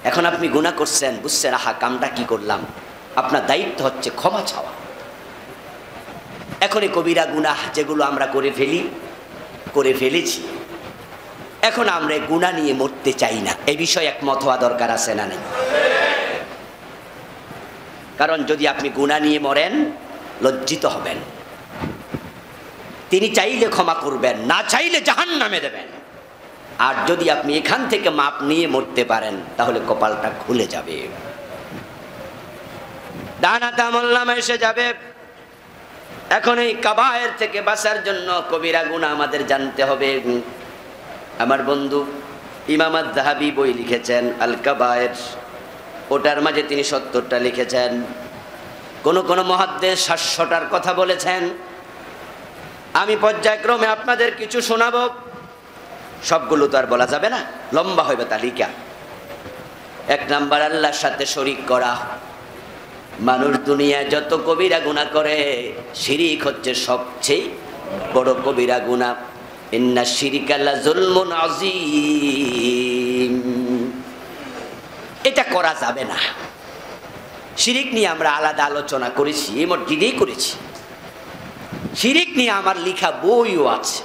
এখন আপনি গুনাহ করছেন, বুঝছেন আহা কামটা কি করলাম, আপনার দায়িত্ব হচ্ছে ক্ষমা চাওয়া। এখন এই কবিরা গুনাহ যেগুলো আমরা করে ফেলেছি, এখন আমরা গুনাহ নিয়ে মরতে চাই না। এই বিষয়ে একমত হওয়া দরকার আছে না নেই? কারণ যদি আপনি গুনাহ নিয়ে মরেন লজ্জিত হবেন। তিনি চাইলে ক্ষমা করবেন, না চাইলে জাহান্নামে দেবেন। আর যদি আপনি এখান থেকে মাপ নিয়ে মরতে পারেন তাহলে কপালটা খুলে যাবে, ডানাতে আমলনামা এসে যাবে। এখন এই কাবায়ের থেকে বাঁচার জন্য কবিরা গুনাহ আমাদের জানতে হবে। আমার বন্ধু ইমাম আয-যাহাবী বই লিখেছেন আল কাবায়ের, ওটার মাঝে তিনি ৭০টা লিখেছেন। কোন কোন মুহাদ্দিস ৭০০টার কথা বলেছেন। আমি পর্যায়ক্রমে আপনাদের কিছু শোনাবো, সবগুলো তো আর বলা যাবে না, লম্বা হবে তালিকা। ১ নাম্বার, আল্লাহর সাথে শরীক করা। মানুষ দুনিয়ায় যত কবিরা গুনাহ করে, শিরিক হচ্ছে সবচেয়ে বড় কবিরা গুনাহ। ইন্না শিরকা লাযুলমুন আযীম। এটা করা যাবে না। শিরিক নিয়ে আমরা আলাদা আলোচনা করেছি, এই মসজিদেই করেছি। শিরিক নিয়ে আমার লেখা বইও আছে।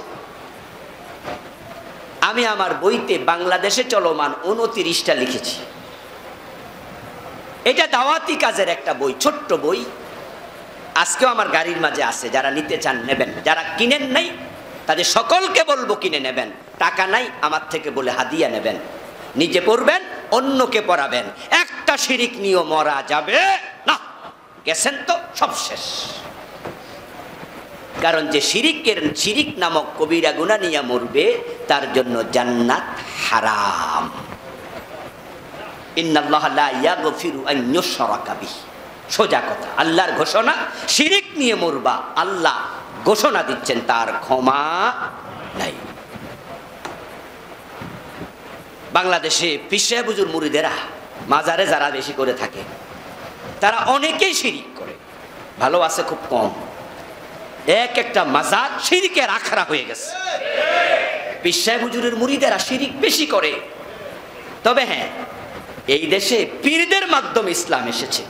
আমি আমার বইতে বাংলাদেশে চলমান ২৯টা লিখেছি। এটা দাওয়াতি কাজের একটা বই, ছোট্ট বই। আজকেও আমার গাড়ির মাঝে আছে, যারা নিতে চান নেবেন, যারা কিনেন নাই তাদের সকলকে বলবো কিনে নেবেন। টাকা নাই আমার থেকে বলে হাদিয়া নেবেন, নিজে পড়বেন, অন্যকে পড়াবেন। একটা শিরিক নিয়ে মরা যাবে না, গেছেন তো সব শেষ। কারণ যে শিরিক নামক কবিরা গুনাহ নিয়ে মরবে তার জন্য জান্নাত হারাম। ইন্নাল্লাহা লা ইয়াগফিরু আন ইউশরাকা বিহি। সোজা কথা, আল্লাহর ঘোষণা, শিরিক নিয়ে মরবা, আল্লাহ ঘোষণা দিচ্ছেন তার ক্ষমা নাই। বাংলাদেশে পীর সাহেব হুজুর মুরিদেরা মাজারে যারা বেশি করে থাকে তারা অনেকেই শিরিক করে, ভালো আছে খুব কম। এক একটা মাজার শিরিকের আখড়া হয়ে গেছে। পীর সাহেব হুজুরের মুরিদেরা শিরিক বেশি করে। তবে হ্যাঁ, এই দেশে পীরদের মাধ্যমে ইসলাম এসেছে।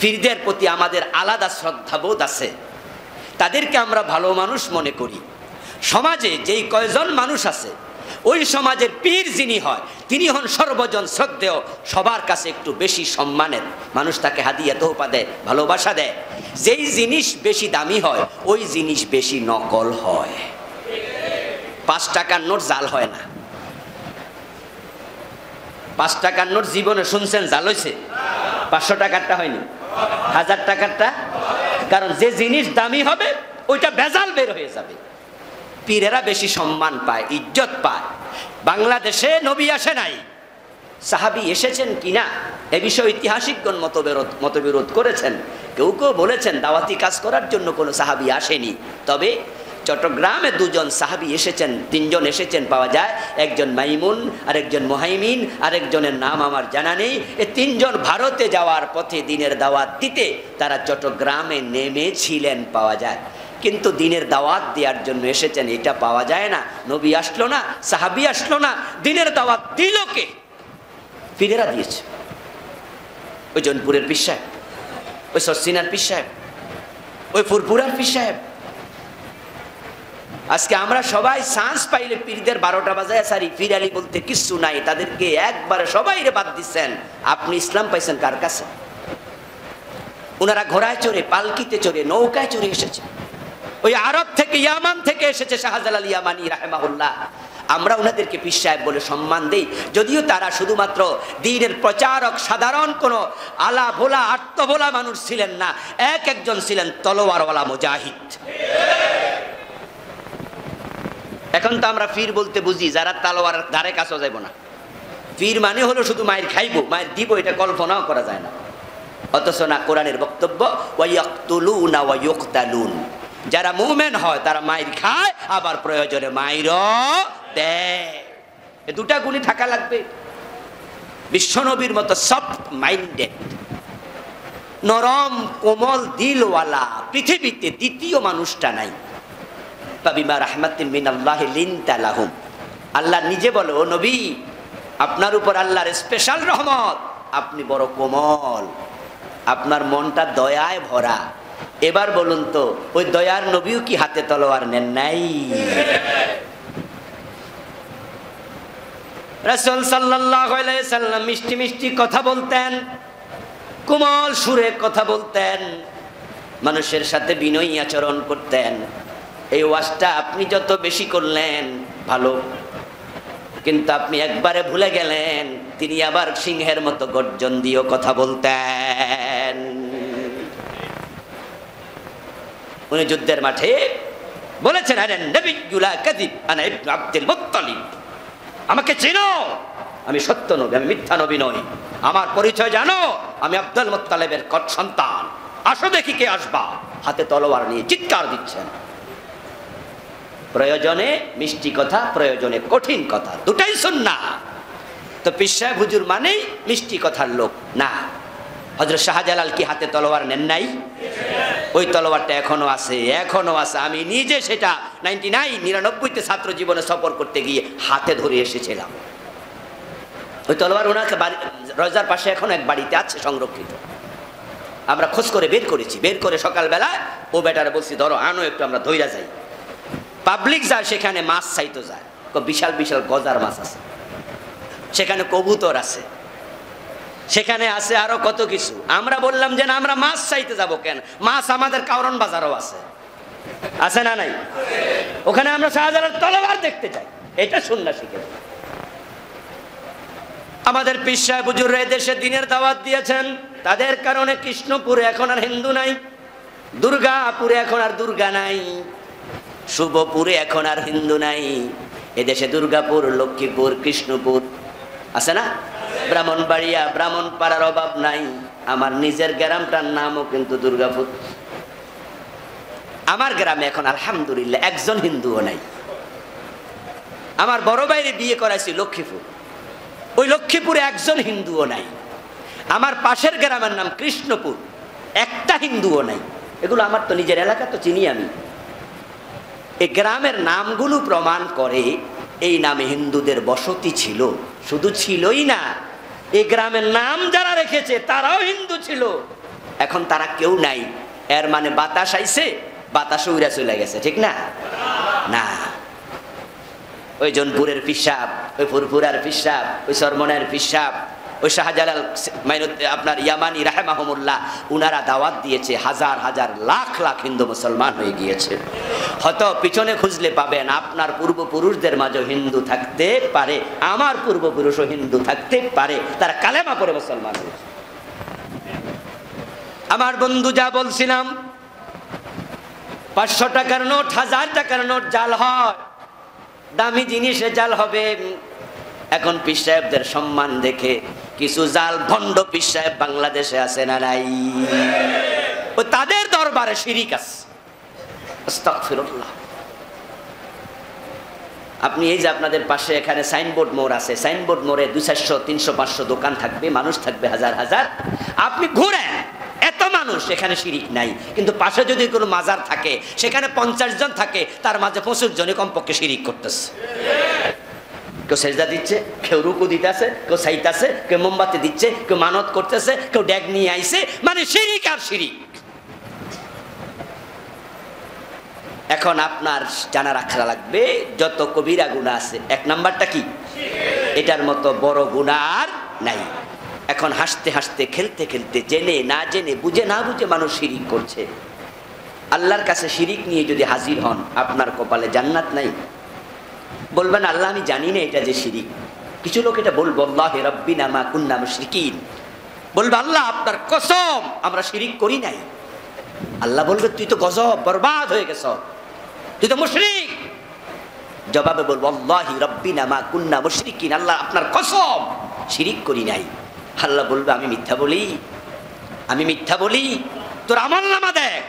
পীরদের প্রতি আমাদের আলাদা শ্রদ্ধাবোধ আছে, তাদেরকে আমরা ভালো মানুষ মনে করি। সমাজে যেই কয়জন মানুষ আছে, ওই সমাজের পীর যিনি হয় তিনি হন সর্বজন শ্রদ্ধেয়, সবার কাছে একটু বেশি সম্মানের। মানুষ তাকে হাদিয়া তোহফা দেয়, ভালোবাসা দেয়। যেই জিনিস বেশি দামি হয় ওই জিনিস বেশি নকল হয়। ৫ টাকার নোট জাল হয় না। ৫ টাকার নোট জীবনে শুনছেন জাল হয়েছে? ৫০০ টাকারটা হয়নি, ১০০০ টাকারটা। কারণ যে জিনিস দামি হবে ওইটা ভেজাল বের হয়ে যাবে। পীরেরা বেশি সম্মান পায়, ইজ্জত পায়। বাংলাদেশে নবী আসে নাই, সাহাবী এসেছেন কিনা এ বিষয়ে ঐতিহাসিকগণ মতবিরোধ করেছেন। কেউ কেউ বলেছেন দাওয়াতি কাজ করার জন্য কোনো সাহাবী আসেনি। তবে চট্টগ্রামে ২ জন সাহাবী এসেছেন, ৩ জন এসেছেন পাওয়া যায়। একজন মাইমুন, আরেকজন মুহাইমিন, আরেকজনের নাম আমার জানা নেই। এই ৩ জন ভারতে যাওয়ার পথে দিনের দাওয়াত দিতে তারা চট্টগ্রামে নেমেছিলেন পাওয়া যায়। কিন্তু দিনের দাওয়াত দেওয়ার জন্য এসেছেন এটা পাওয়া যায় না। নবী আসলো না, সাহাবী আসলো না, দিনের দাওয়াত দিল কে? পীরেরা দিয়েছে। ওই জৌনপুরের পীর সাহেব, ওই সরসিনার পীর সাহেব, ওই ফুরপুরার পীর সাহেব। আজকে আমরা সবাই চান্স পাইলে পীরদের ১২টা বাজায় সারি, পীর আলী বলতে কিচ্ছু নাই, তাদেরকে একবারে সবাই বাদ দিচ্ছেন। আপনি ইসলাম পাইছেন কার কাছে? ওনারা ঘোড়ায় চড়ে, পালকিতে চড়ে, নৌকায় চড়ে এসেছে। ওই আরব থেকে, ইয়ামান থেকে এসেছে শাহজালাল ইয়ামানি রাহিমাহুল্লাহ। আমরা ওনাদেরকে পীর সাহেব বলে সম্মান দেই, যদিও তারা শুধুমাত্র দ্বীনের প্রচারক, সাধারণ কোনো আলা ভোলা আত্মভোলা মানুষ ছিলেন না। একজন ছিলেন তলোয়ারওয়ালা মুজাহিদ। এখন তো আমরা পীর বলতে বুঝি যারা তলোয়ারের ধারে কাছেও যাইব না। পীর মানে হলো শুধু মায়ের খাইবো, মায়ের দিব, এটা কল্পনাও করা যায় না। অথচ না, কোরআনের বক্তব্য ওয়ায়াকতুলুনা ওয়া ইউকতালুন। যারা মুমিন হয় তারা মায়ের খায়, আবার প্রয়োজনে মায়েরও দেয়। এই দুটা গুণই থাকা লাগবে। বিশ্বনবীর মতো সফট মাইন্ডেড, নরম কোমল দিলওয়ালা পৃথিবীতে দ্বিতীয় মানুষটা নাই। ফাবিমা রাহমাতিন মিনাল্লাহি লিনতা লাহুম। আল্লাহ নিজে বলে, ও নবী, আপনার উপর আল্লাহর স্পেশাল রহমত, আপনি বড় কোমল, আপনার মনটা দয়ায় ভরা। এবার বলুন তো, ওই দয়ার নবীও কি হাতে তলোয়ার নেন নাই? রাসূল সাল্লাল্লাহু আলাইহি সাল্লাম মিষ্টি মিষ্টি কথা বলতেন। কোমল সুরে কথা বলতেন, মানুষের সাথে বিনয়ী আচরণ করতেন। এই ওয়াজটা আপনি যত বেশি করলেন ভালো, কিন্তু আপনি একবারে ভুলে গেলেন তিনি আবার সিংহের মতো গর্জন দিয়েও কথা বলতেন। উনি যুদ্ধের মাঠে বলেছেন, আরে নবিয়্যুলা কাযিব আনা ইবনে আব্দুল মুত্তালিব, আমাকে চেনো, আমি সত্য নবী, আমি মিথ্যা নবী নই, আমার পরিচয় জানো, আমি আব্দুল মুত্তালিবের সন্তান, আসো দেখি কে আসবা। হাতে তলোয়ার নিয়ে চিৎকার দিচ্ছেন। প্রয়োজনে মিষ্টি কথা, প্রয়োজনে কঠিন কথা, দুটাই সুন্নাহ। তো পীর সাহেব হুজুর মানেই মিষ্টি কথার লোক না। হযরত শাহজালাল কি হাতে তলোয়ার নেন নাই? ওই তলোয়ারটা এখনো আছে, এখনো আছে। আমি নিজে সেটা 99-99তে ছাত্র জীবনে সফর করতে গিয়ে হাতে ধরে এসেছিলাম। ওই তলোয়ার ওনাকে রোজার পাশে এখন এক বাড়িতে আছে সংরক্ষিত। আমরা খোঁজ করে বের করেছি, বের করে সকালবেলা ও বেটারে বলছি, ধরো আনো একটু, আমরা ধইরা যাই। পাবলিক যায় সেখানে, মাছ চাইতো যায়, বিশাল বিশাল গজার মাছ আছে সেখানে, কবুতর আছে সেখানে, আছে আরো কত কিছু। আমরা বললাম যে না, আমরা মাছ চাইতে যাব কেন, মাছ আমাদের কারণ বাজারও আছে, আছে না নাই? ওখানে আমরা শাহজালাল তলোয়ার দেখতে চাই, এটা সুন্নাহ শিখে। আমাদের পীর সাহেব হুজুররা দেশে দিনের দাওয়াত দিয়েছেন, তাদের কারণে কৃষ্ণপুরে এখন আর হিন্দু নাই, দুর্গাপুরে এখন আর দুর্গা নাই, শুভপুরে এখন আর হিন্দু নাই। এদেশে দুর্গাপুর, লক্ষ্মীপুর, কৃষ্ণপুর আছে না, ব্রাহ্মণবাড়িয়া, ব্রাহ্মণপাড়ার অভাব নাই। আমার নিজের গ্রামটার নামও কিন্তু দুর্গাপুর। আমার গ্রামে এখন আলহামদুলিল্লাহ একজন হিন্দুও নাই। আমার বড় ভাইরে বিয়ে করাইছি লক্ষ্মীপুর, ওই লক্ষ্মীপুরে একজন হিন্দুও নাই। আমার পাশের গ্রামের নাম কৃষ্ণপুর, একটা হিন্দুও নাই। এগুলো আমার তো নিজের এলাকা, তো চিনি আমি। এই গ্রামের নামগুলো প্রমাণ করে এই নামে হিন্দুদের বসতি ছিল। শুধু ছিলই না, এই গ্রামের নাম যারা রেখেছে তারাও হিন্দু ছিল। এখন তারা কেউ নাই। এর মানে বাতাস আইছে, বাতাস উড়ে চলে গেছে, ঠিক না? না, ওই জনপুরের পিসাব, ওই ফুরফুরার পিসাব, ওই সরমনের পিসাব, ওই শাহজালাল আপনার ইয়ামানি রাহেমাহুমুল্লাহ, উনারা দাওয়াত দিয়েছে, হাজার হাজার লাখ লাখ হিন্দু মুসলমান হয়ে গিয়েছে। হয়তো পিছনে খুঁজলে পাবেন আপনার পূর্বপুরুষদের মাঝে হিন্দু থাকতে পারে, আমার পূর্বপুরুষও হিন্দু থাকতে পারে, তারা কালেমা পড়ে মুসলমান হয়েছে। আমার বন্ধু যা বলছিলাম, 500 টাকার নোট, 1000 টাকার নোট জাল হয়, দামি জিনিসে জাল হবে। এখন পীর সাহেবদের সম্মান দেখে কিছু জাল ভণ্ড পীর সাহেব বাংলাদেশে আছে না নাই? ও তাদের দরবারে শিরিক আছে। আস্তাগফিরুল্লাহ। আপনি এই যে আপনাদের পাশে এখানে সাইনবোর্ড মোড় আছে, সাইনবোর্ড মোড়ে 200, 300, 500 দোকান থাকবে, মানুষ থাকবে হাজার হাজার। আপনি ঘুরেন, এত মানুষ, এখানে শিরিক নাই। কিন্তু পাশে যদি কোনো মাজার থাকে, সেখানে 50 জন থাকে, তার মাঝে 25 জনই কমপক্ষে শিরিক করতেছে। কেউ সেজদা দিচ্ছে, কেউ রুকু দিতেছে, কেউ চাইতেছে, কেউ মোমবাতি দিচ্ছে, কেউ মানত করতেছে, কেউ ড্যাগ নিয়ে আইছে, মানে শিরিক আর শিরিক। এখন আপনার জানা রাখা লাগবে, যত কবিরা গুনাহ আছে, 1 নাম্বারটা কি? এটার মতো বড় গুনাহ আর নাই। এখন হাসতে হাসতে, খেলতে খেলতে, জেনে না জেনে, বুঝে না বুঝে মানুষ শিরিক করছে। আল্লাহর কাছে শিরিক নিয়ে যদি হাজির হন, আপনার কপালে জান্নাত নাই। বলবেন আল্লাহ আমি জানি না এটা যে শিরিক। কিছু লোক এটা বলবো, আল্লাহি রাব্বিনা মা কুন্না মুশরিকিন, বলবে আল্লাহ আপনার কসম আমরা শিরিক করি নাই। আল্লাহ বলবে তুই তো গজব, বরবাদ হয়ে গেছ, তুই তো মুশরিক। জবাবে বলবো আল্লাহি রাব্বিনা মা কুন্না মুশরিকিন, আল্লাহ আপনার কসম শিরিক করি নাই। আল্লাহ বলবে আমি মিথ্যা বলি, আমি মিথ্যা বলি, তোর আমলনামা দেখ।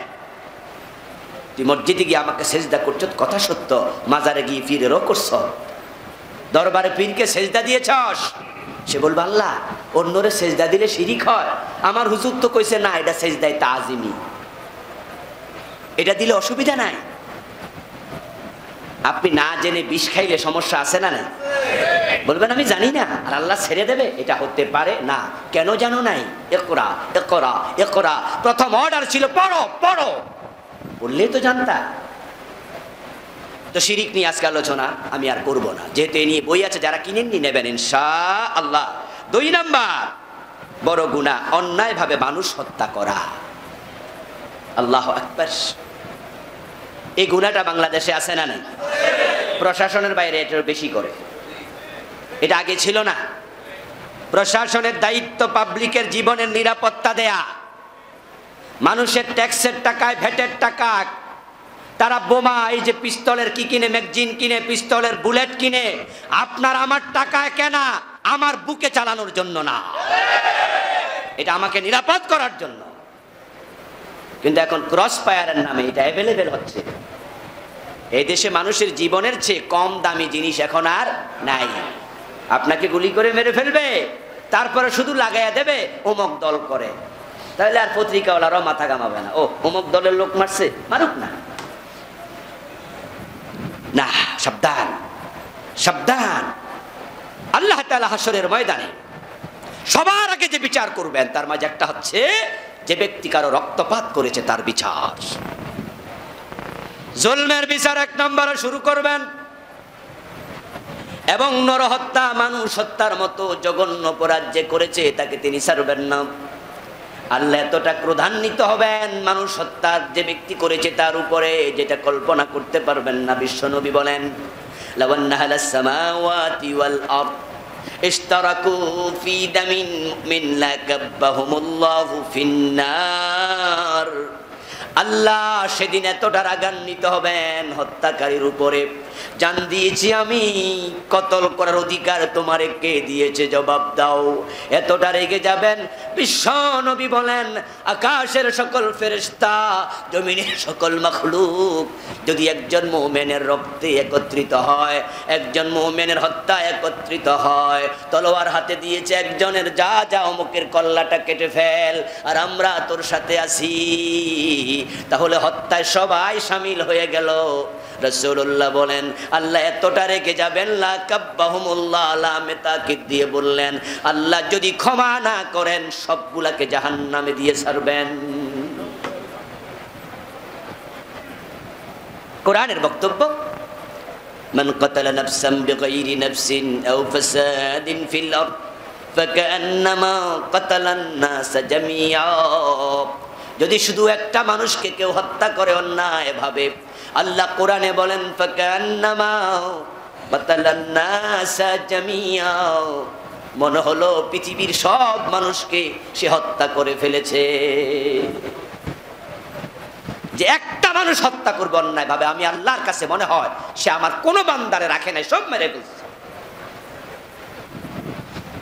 তুই মসজিদে গিয়ে আমাকে সেজদা করছ, কথা সত্য, মাজারে গিয়ে পীরেরও করছ, দরবারে পীরকে সেজদা দিয়েছস। সে বলবে আল্লাহ অন্যরে সেজদা দিলে শিরিক হয়, আমার হুজুর তো কইছে না এটা সেজদায় তাজিমি, এটা দিলে অসুবিধা নাই। আপনি না জেনে বিষ খাইলে সমস্যা আছে না নাই? বলবেন আমি জানি না, আর আল্লাহ ছেড়ে দেবে, এটা হতে পারে না। কেন জানো নাই? ইকরা ইকরা ইকরা, প্রথম অর্ডার ছিল পড়ো পড়ো, বললেই তো জানতা। তো শিরিক নিয়ে আজকে আলোচনা আমি আর করব না, যেহেতু এ নিয়ে বই আছে, যারা কিনেননি নেবেন ইনশাআল্লাহ। 2 নাম্বার, বড় গুনাহ অন্যায়ভাবে মানুষ হত্যা করা। আল্লাহু আকবার। এই গুনাহটা বাংলাদেশে আছে না নাই? প্রশাসনের বাইরে এটা বেশি করে। এটা আগে ছিল না। প্রশাসনের দায়িত্ব পাবলিকের জীবনের নিরাপত্তা দেয়া। মানুষের ট্যাক্সের টাকায়, ভ্যাটের টাকা তারা বোমা, এই যে পিস্তলের কি কিনে, ম্যাগজিন কিনে, পিস্তলের বুলেট কিনে, আপনার আমার টাকায় কেনা, আমার বুকে চালানোর জন্য না, এটা আমাকে নিরাপদ করার জন্য। কিন্তু এখন ক্রস ফায়ারের নামে এটা অ্যাভেলেবেল হচ্ছে। এই দেশে মানুষের জীবনের চেয়ে কম দামি জিনিস এখন আর নাই। আপনাকে গুলি করে মেরে ফেলবে, তারপরে শুধু লাগাইয়া দেবে অমুক দল করে, তাহলে আর পত্রিকাওয়ালারাও মাথা ঘামাবে না, ও অমুক দলের লোক মারছে, মারুক না। না, সাবধান, সাবধান। আল্লাহ তাআলা হাশরের ময়দানে সবার আগে যে বিচার করবেন তার মাঝে একটা হচ্ছে যে ব্যক্তি কারো রক্তপাত করেছে তার বিচার। জুলমের বিচার এক নম্বরে শুরু করবেন, এবং নরহত্যা, মানুষ হত্যার মতো জঘন্য অপরাধ যে করেছে তাকে তিনি ছাড়বেন না। আল্লাহ এতটা ক্রোধান্বিত হবেন মানুষ হত্যার যে ব্যক্তি করেছে তার উপরে, যেটা কল্পনা করতে পারবেন না। বিশ্বনবী বলেন, লাওয়ান্না হালাস সামাওয়াতি ওয়াল আরদ ইশতারাকু ফি দামিন মিন লাকাব্বাহুমুল্লাহু ফিন্নার। আল্লাহ সেদিন এতটা রাগান্বিত হবেন হত্যাকারীর উপরে, জান দিয়েছি আমি, কতল করার অধিকার তোমারে কে দিয়েছে, জবাব দাও। এতটা রেগে যাবেন। বিশ্ব নবী বলেন, আকাশের সকল ফেরেশতা, জমিনের সকল মাখলুক যদি একজন মুমিনের রক্তে একত্রিত হয়, একজন মুমিনের হত্যা একত্রিত হয়, তলোয়ার হাতে দিয়েছে একজনের, যা যা অমুকের কল্লাটা কেটে ফেল, আর আমরা তোর সাথে আছি, তাহলে হত্যায় সবাই শামিল হয়ে গেল। রাসূলুল্লাহ বলেন, আল্লাহ এতটা রেগে যাবেন, লাকাব্বাহুমুল্লাহ আলামে তাকিদ দিয়ে বললেন, আল্লাহ যদি ক্ষমা না করেন সবগুলাকে জাহান্নামে দিয়ে ছাড়বেন। কোরআনের বক্তব্য, মান কাতালা নাফসান বিগাইরি নাফসিন আও ফাসাদিন ফিল আরদ ফাকান্নামা কাতালান নাস জামিআ। যদি শুধু একটা মানুষকে কেউ হত্যা করে অন্যায় ভাবে, আল্লাহ কোরআনে বলেন, ফাকান্নামা কাতালান নাস জামিআ, মনে হলো পৃথিবীর সব মানুষকে সে হত্যা করে ফেলেছে। যে একটা মানুষ হত্যা করবে অন্যায় ভাবে, আমি আল্লাহর কাছে মনে হয় সে আমার কোনো বান্দারে রাখে নাই, সব মেরে ফেলছে।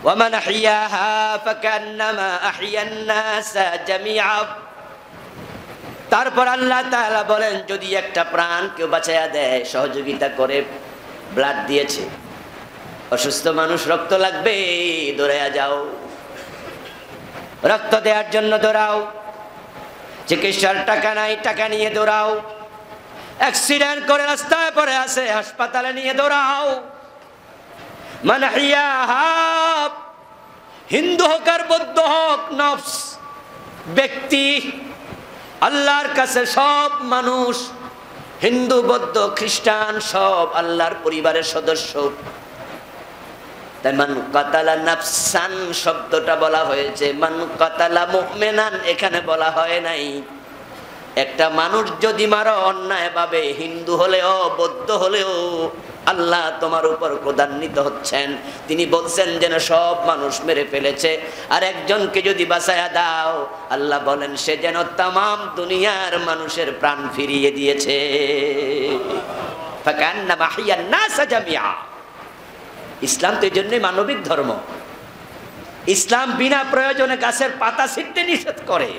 ওয়ামান আহইয়াহা ফাকান্নামা আহইয়ান নাস জামিআ। তারপর আল্লাহ তাআলা বলেন, যদি একটা প্রাণ কেউ বাঁচায়া দেয়, সহযোগিতা করে, ব্লাড দিয়েছে, অসুস্থ মানুষ রক্ত লাগবে, দৌড়াইয়া যাও, রক্ত দেওয়ার জন্য দৌড়াও। চিকিৎসার টাকা নাই, টাকা নিয়ে দৌড়াও। অ্যাক্সিডেন্ট করে রাস্তায় পড়ে আছে, হাসপাতালে নিয়ে দৌড়াও। মান আহইয়াহা, হিন্দু হোক আর বৌদ্ধ হোক, নফস, ব্যক্তি, আল্লাহর কাছে সব মানুষ, হিন্দু বৌদ্ধ খ্রিস্টান সব আল্লাহর পরিবারের সদস্য। তাই মান কাতালা নাফসান শব্দটা বলা হয়েছে, মান কাতালা মুমিনান এখানে বলা হয় নাই। একটা মানুষ যদি মারো অন্যায় ভাবে, হিন্দু হলেও বৌদ্ধ হলেও, আল্লাহ তোমার উপর ক্রোধান্বিত হচ্ছেন। তিনি বলছেন যেন সব মানুষ মেরে ফেলেছে। আর একজনকে যদি বাঁচায়া দাও, আল্লাহ বলেন সে যেন তামাম দুনিয়ার মানুষের প্রাণ ফিরিয়ে দিয়েছে। ফাকান্নামা আহইয়ান নাস জামিআ। ইসলাম তো এই জন্যই মানবিক ধর্ম। ইসলাম বিনা প্রয়োজনে গাছের পাতা ছিঁড়তে নিষেধ করে।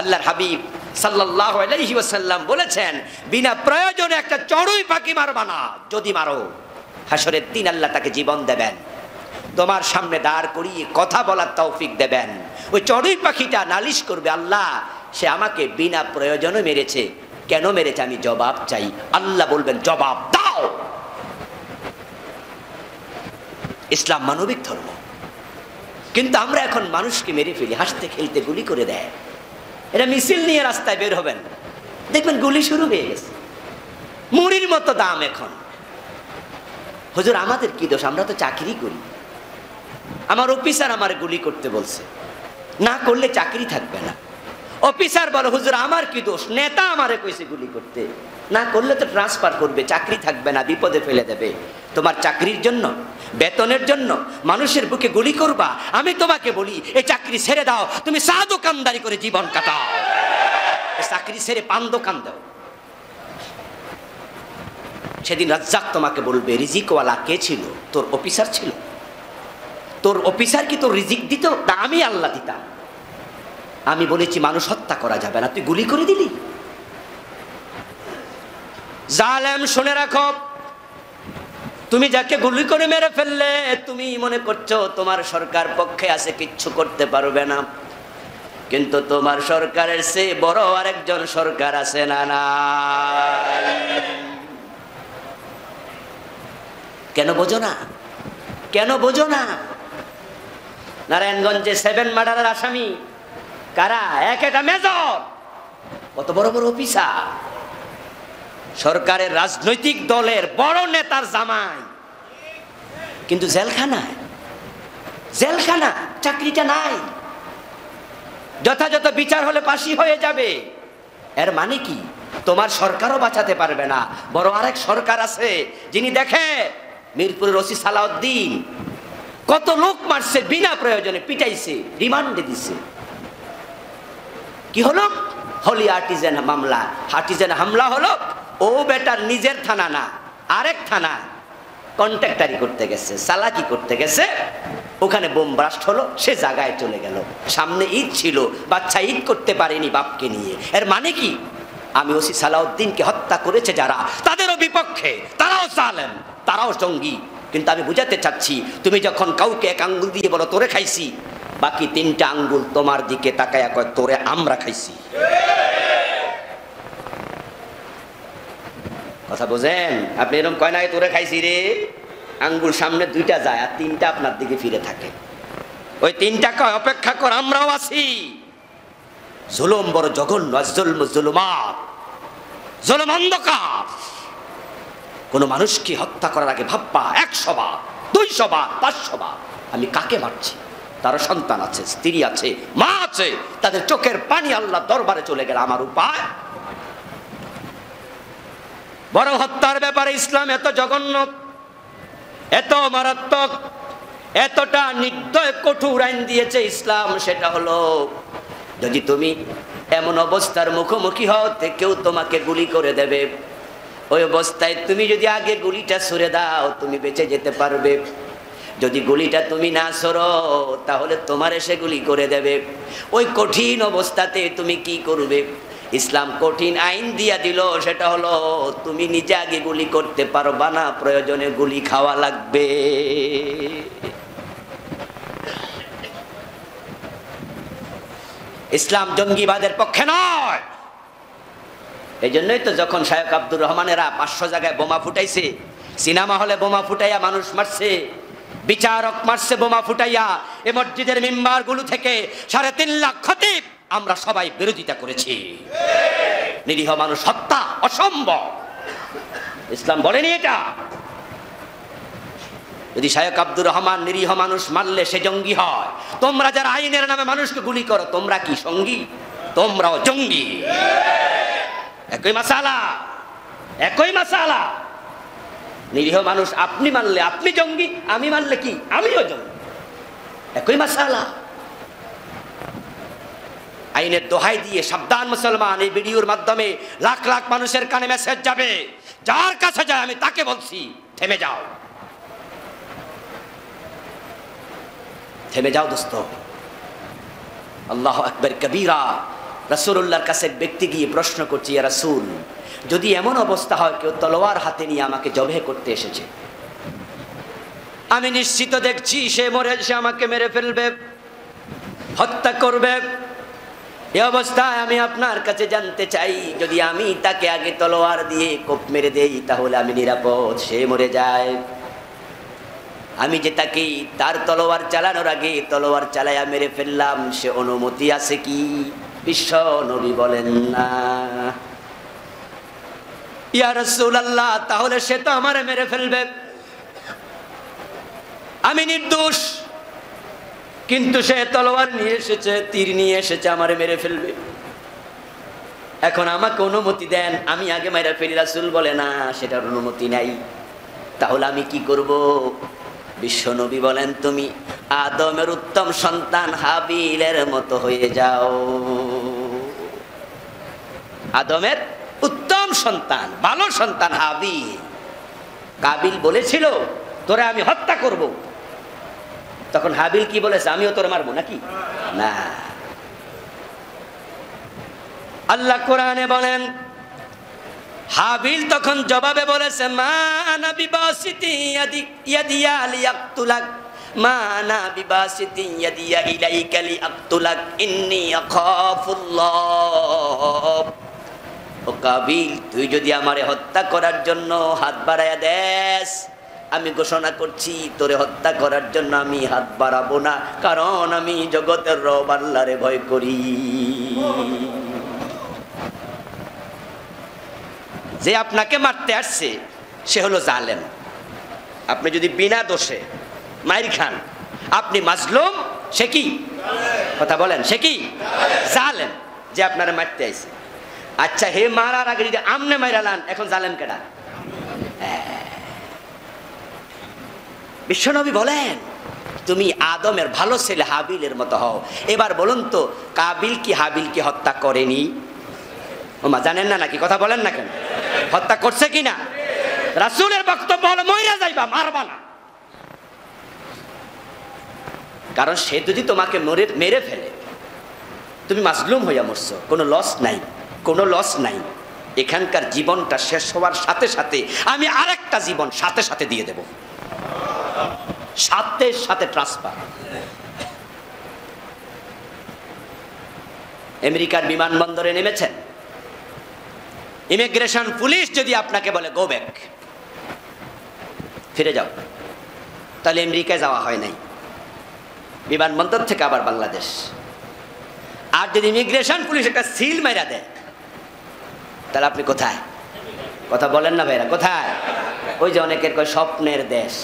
আল্লাহর হাবিব সাল্লাল্লাহু আলাইহি ওয়াসাল্লাম বলেছেন, বিনা প্রয়োজনে একটা চড়ুই পাখি মারবা না। যদি মারো, হাসরের দিন আল্লাহ তাকে জীবন দেবেন, তোমার সামনে দাঁড় করিয়ে কথা বলার তৌফিক দেবেন। ওই চড়ুই পাখিটা নালিশ করবে, আল্লাহ সে আমাকে বিনা প্রয়োজনে মেরেছে, কেন মেরেছে আমি জবাব চাই। আল্লাহ বলবেন জবাব দাও। ইসলাম মানবিক ধর্ম। কিন্তু আমরা এখন মানুষকে মেরে ফেলি, হাসতে খেলতে গুলি করে দেয়। এটা মিছিল নিয়ে রাস্তায় বের হবেন, দেখবেন গুলি শুরু হয়ে গেছে, মুড়ির মতো দাম এখন। হুজুর আমাদের কি দোষ, আমরা তো চাকরি করি। আমার অফিসার আমার গুলি করতে বলছে, না করলে চাকরি থাকবে না। অফিসার বলে হুজুর আমার কি দোষ, নেতা আমারে কইছে গুলি করতে, না করলে তো ট্রান্সফার করবে, চাকরি থাকবে না, বিপদে ফেলে দেবে। তোমার চাকরির জন্য, বেতনের জন্য মানুষের বুকে গুলি করবা? আমি তোমাকে বলি এই চাকরি ছেড়ে দাও, তুমি চা দোকানদারি করে জীবন কাটাও, চাকরি ছেড়ে পান দোকান দাও। সেদিন রাজ্জাক তোমাকে বলবে রিজিকওয়ালা কে ছিল? তোর অফিসার ছিল। তোর অফিসার কি তোর রিজিক দিত? না আমি আল্লাহ দিতাম। আমি বলেছি মানুষ হত্যা করা যাবে না, তুই গুলি করে দিলি। জালেম শুনে রাখো, তুমি যাকে গুলি করে মেরে ফেললে তুমি মনে করছো তোমার সরকার পক্ষে আছে, কিচ্ছু করতে পারবে না, কিন্তু তোমার সরকারের চেয়ে বড় আরেকজন সরকার আছে না নাই? কেন বোঝো না? কেন বোঝো না? নারায়ণগঞ্জে 7 মার্ডারের আসামি কারা? একটা মেজর, কত বড় বড় অফিসার, সরকারের রাজনৈতিক দলের বড় নেতার জামাই, কিন্তু জেলখানায়, জেলখানা, চাকরিটা নাই। যথাযথ বিচার হলে ফাঁসি হয়ে যাবে। এর মানে কি? তোমার সরকারও বাঁচাতে পারবে না, বড় আরেক সরকার আছে যিনি দেখে মিরপুরের ওসি সালাউদ্দিন কত লোক মারছে, বিনা প্রয়োজনে পিটাইছে, রিমান্ডে দিছে। কি হলো? হলি আর্টিজেন মামলা, আর্টিজেন হামলা হলো। ও বেটার নিজের থানা না, আরেক থানা কন্ট্রাক্টারি করতে গেছে, চালাকি করতে গেছে, ওখানে বোম ব্লাস্ট হলো, সে জায়গায় চলে গেল। সামনে ঈদ ছিল, বাচ্চা ঈদ করতে পারেনি বাপকে নিয়ে। এর মানে কি? আমি ওসি সালাউদ্দিনকে হত্যা করেছে যারা, তাদেরও বিপক্ষে, তারাও জালেম, তারাও জঙ্গি। কিন্তু আমি বুঝাতে চাচ্ছি, তুমি যখন কাউকে এক আঙ্গুল দিয়ে বলো তোরে খাইছি, বাকি 3টা আঙ্গুল তোমার দিকে তাকায়া কয় তোরে আমরা খাইছি। কথা বোঝেন? আপনি এরকম কয় না তোরে খাইছি রে, আঙ্গুল সামনে 2টা যায় আর 3টা আপনার দিকে ফিরে থাকে। ওই 3টা কয় অপেক্ষা কর, আমরাও আছি। জুলুম বড় জঘন্য, জুলম জুলুমাত, জুলুম অন্ধকার। কোন মানুষকে হত্যা করার আগে ভাববা 100 বার, 200 বার, 500 বার আমি কাকে মারছি। তার সন্তান আছে, স্ত্রী আছে, মা আছে, তাদের চোখের পানি আল্লাহ দরবারে চলে গেল, আমার উপায়। বড় হত্যার ব্যাপারে ইসলাম এত জঘন্য, এত মারাত্মক, এতটা নির্দয় কঠোর আইন দিয়েছে ইসলাম। সেটা হলো যদি তুমি এমন অবস্থার মুখোমুখি হও কেউ তোমাকে গুলি করে দেবে, ওই অবস্থায় তুমি যদি আগে গুলিটা ছুড়ে দাও তুমি বেঁচে যেতে পারবে। যদি গুলিটা তুমি না ছড়ো তাহলে তোমার এসে গুলি করে দেবে। ওই কঠিন অবস্থাতে তুমি কি করবে? ইসলাম কঠিন আইন দিয়া দিল, সেটা হলো তুমি নিজে আগে গুলি করতে পারবা না, প্রয়োজনে গুলি খাওয়া লাগবে। ইসলাম জঙ্গিবাদের পক্ষে নয়। এই জন্যই তো যখন শায়খ আব্দুর রহমানেরা 500 জায়গায় বোমা ফুটাইছে, সিনেমা হলে বোমা ফুটাইয়া মানুষ মারছে, বিচারক মারছে বোমা ফুটাইয়া, এ মসজিদের মিম্বার গুলো থেকে 3.5 লাখ খতিব আমরা সবাই বিরোধিতা করেছি। নিরীহ মানুষ হত্যা অসম্ভব, ইসলাম বলেনি এটা। যদি শায়খ আব্দুর রহমান নিরীহ মানুষ মারলে সে জঙ্গি হয়, তোমরা যারা আইনের নামে মানুষকে গুলি করো তোমরা কি সঙ্গী? তোমরাও জঙ্গি। একই মাসালা, একই মাসালা। নিরীহ মানুষ আপনি মারলে আপনি জঙ্গি, আমি মারলে কি আমিও জঙ্গি, একই মাসালা। আইনের দোহাই দিয়ে সাবধান মুসলমান, এই ভিডিওর মাধ্যমে লাখ লাখ মানুষের কানে মেসেজ যাবে, যার কাছে যায় আমি তাকে বলছি থেমে যাও, থেমে যাও দোস্ত। আল্লাহু আকবার কবীরা। রাসূলুল্লাহর কাছে এক ব্যক্তি গিয়ে প্রশ্ন করছে, ইয়া রাসূল, যদি এমন অবস্থা হয় কেউ তলোয়ার হাতে নিয়ে আমাকে জবেহ করতে এসেছে, আমি নিশ্চিত দেখছি সে মরে, সে আমাকে মেরে ফেলবে, হত্যা করবে, এই অবস্থায় আমি আপনার কাছে জানতে চাই যদি আমি তাকে আগে তলোয়ার দিয়ে কোপ মেরে দেই তাহলে আমি নিরাপদ, সে মরে যায়, আমি যে তাকে তার তলোয়ার চালানোর আগে তলোয়ার চালাইয়া মেরে ফেললাম সে অনুমতি আছে কি? বিশ্ব নবী বলেন না। ইয়া রাসূলুল্লাহ, তাহলে সে তো আমারে মেরে ফেলবে, আমি নির্দোষ, কিন্তু সে তলোয়ার নিয়ে এসেছে, তীর নিয়ে এসেছে, আমারে মেরে ফেলবে। এখন আমাকে অনুমতি দেন, আমি আগে মাইরা ফেলি। রাসূল বলে না, সেটার অনুমতি নাই। তাহলে আমি কি করব? বিশ্বনবী বলেন, তুমি আদমের উত্তম সন্তান হাবিলের মতো হয়ে যাও। আদমের উত্তম সন্তান, ভালো সন্তান হাবিল। কাবিল বলেছিল তোরে আমি হত্যা করব, তখন হাবিল কি বলেছে? আমিও তোরে মারবো নাকি? না। আল্লাহ কোরআনে বলেন, হাবিল তখন জবাবে বলেছে, মা আনা বিবাসিতি ইয়াদিয়া লিয়াকতুলাক, মা আনা বিবাসিতি ইয়াদিয়া ইলাইকা লিয়াকতুলাক ইন্নী আখাফুল্লাহ। ও কাবিল, তুই যদি আমারে হত্যা করার জন্য হাত বাড়ায়া দেস, আমি ঘোষণা করছি তোরে হত্যা করার জন্য আমি হাত বাড়াবো না, কারণ আমি জগতের রব আল্লাহরে ভয় করি। যে আপনাকে মারতে আসছে সে হলো জালেম। আপনি যদি বিনা দোষে মাইর খান, আপনি মাজলুম, সে কি? কথা বলেন, সে কি? জালেম, যে আপনারা মারতে আইছে। আচ্ছা, হে মারার আগে যদি আমনে মাইরালান, এখন জালেম কেডা? বিশ্বনবী বলেন, তুমি আদমের ভালো ছেলে হাবিলের মতো হও। এবার বলুন তো, কাবিল কি হাবিলকে হত্যা করেনি? ওমা জানেন না নাকি? কথা বলেন না কেন? হত্যা করছে কিনা? রাসূলের বক্তব্য হলো মইরা যাইবা, মারবা না। কারণ সে যদি তোমাকে মেরে ফেলে, তুমি মাজলুম হইয়া মরছো, কোনো লস নাই, কোনো লস নাই। এখানকার জীবনটা শেষ হওয়ার সাথে সাথে আমি আরেকটা জীবন সাথে সাথে দিয়ে দেব, সাথে সাথে ট্রান্সফার। আমেরিকার বিমানবন্দরে নেমেছেন, ইমিগ্রেশন পুলিশ যদি আপনাকে বলে গো ব্যাক, ফিরে যাও, তাহলে আমেরিকায় যাওয়া হয় নাই, বিমানবন্দর থেকে আবার বাংলাদেশ। আর যদি ইমিগ্রেশন পুলিশ একটা সিল মাইরা দেয়, তাহলে আপনি কোথায়? কথা বলেন না ভাইরা, কোথায়? ওই যে অনেকের কয় স্বপ্নের দেশ।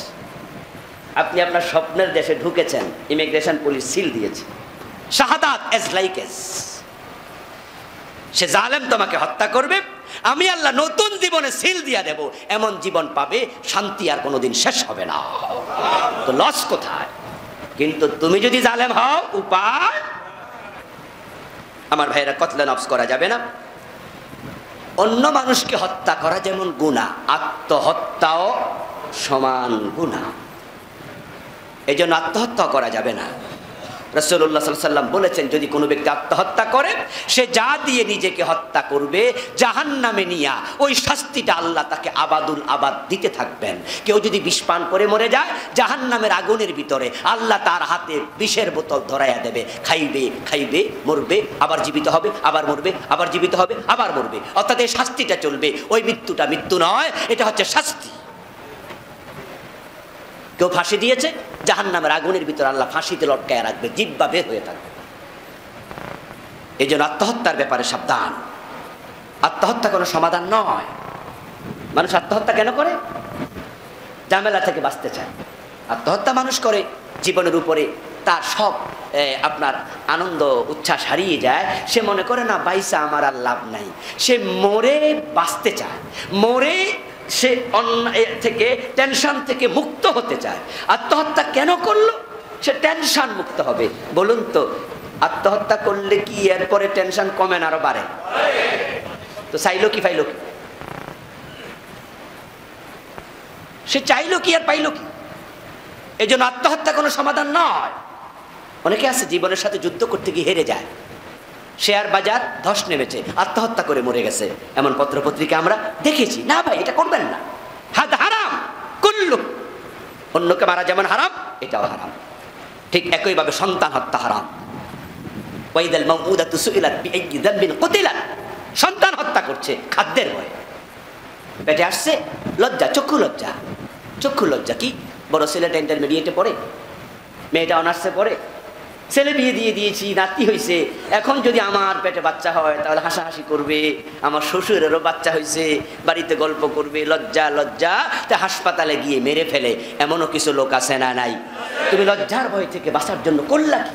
আপনি আপনার স্বপ্নের দেশে ঢুকেছেন, ইমিগ্রেশন পুলিশ সিল দিয়েছে, শাহাদাত এজ লাইক এজ। সে জালেম তোমাকে হত্যা করবে, আমি আল্লাহ নতুন জীবনে সিল দিয়া দেব, এমন জীবন পাবে, শান্তি আর কোনোদিন শেষ হবে না। তো লস কোথায়? কিন্তু তুমি যদি জালেম হও, উপায় আমার ভাইরা, কতলা নফস করা যাবে না। অন্য মানুষকে হত্যা করা যেমন গুনাহ, আত্মহত্যাও সমান গুনাহ। এই জন্য আত্মহত্যা করা যাবে না। রাসূলুল্লাহ সাল্লাল্লাহু আলাইহি ওয়াসাল্লাম বলেছেন, যদি কোনো ব্যক্তি আত্মহত্যা করে, সে যা দিয়ে নিজেকে হত্যা করবে, জাহান্নামে নিয়া ওই শাস্তিটা আল্লাহ তাকে আবাদুল আবাদ দিতে থাকবেন। কেউ যদি বিষ পান করে মরে যায়, জাহান্নামের আগুনের ভিতরে আল্লাহ তার হাতে বিষের বোতল ধরাইয়া দেবে, খাইবে, খাইবে, মরবে, আবার জীবিত হবে, আবার মরবে, আবার জীবিত হবে, আবার মরবে। অর্থাৎ এই শাস্তিটা চলবে। ওই মৃত্যুটা মৃত্যু নয়, এটা হচ্ছে শাস্তি। কেউ ফাঁসি দিয়েছে, জাহান্নামের আগুনের ভিতর আল্লাহ ফাঁসিতে লটকায় রাখবে, জিহ্বা বের হয়ে থাকবে। এই জন্য আত্মহত্যার ব্যাপারে সাবধান। আত্মহত্যা কোনো সমাধান নয়। মানুষ আত্মহত্যা কেন করে? ঝামেলা থেকে বাঁচতে চায়। আত্মহত্যা মানুষ করে জীবনের উপরে তার সব আপনার আনন্দ উচ্ছ্বাস হারিয়ে যায়। সে মনে করে না বাইসা আমার আর লাভ নাই, সে মরে বাঁচতে চায়, মরে সে অন্যায় থেকে, টেনশন থেকে মুক্ত হতে চায়। আত্মহত্যা কেন করলো? সে টেনশন মুক্ত হবে। বলুন তো, আত্মহত্যা করলে কি এরপরে টেনশন কমে না আরো বাড়ে? তো চাইলো কি পাইলো কি? সে চাইলো কি আর পাইলো কি? এই জন্য আত্মহত্যা কোনো সমাধান নয়। অনেকে আছে জীবনের সাথে যুদ্ধ করতে গিয়ে হেরে যায়, শেয়ার বাজার ধস নেমেছে, আত্মহত্যা করে মরে গেছে, এমন পত্রপত্রিকা আমরা দেখেছি। না ভাই, এটা করবেন না, হারাম কুল্লু। অন্যকে মারা যেমন হারাম, এটাও হারাম। ঠিক একইভাবে সন্তান হত্যা হারাম। ওয়াইদাল মাউউদাতু সুইলাত বিআইয়ি যামবিন কুতিলাত। সন্তান হত্যা করছে খাদ্যের ভয়ে, পেটে আসছে, লজ্জা, চক্ষু লজ্জা। চক্ষু লজ্জা কি? বড় ছেলেটা ইন্টারমিডিয়েটে পড়ে, মেয়েটা অনার্সে পড়ে, ছেলে বিয়ে দিয়ে দিয়েছি, নাতি হয়েছে, এখন যদি আমার পেটে বাচ্চা হয় তাহলে হাসাহাসি করবে, আমার শ্বশুরেরও বাচ্চা হয়েছে, বাড়িতে গল্প করবে, লজ্জা লজ্জা, তা হাসপাতালে গিয়ে মেরে ফেলে, এমনও কিছু লোক আছে না নাই? তুমি লজ্জার ভয় থেকে বাঁচার জন্য করলা কি?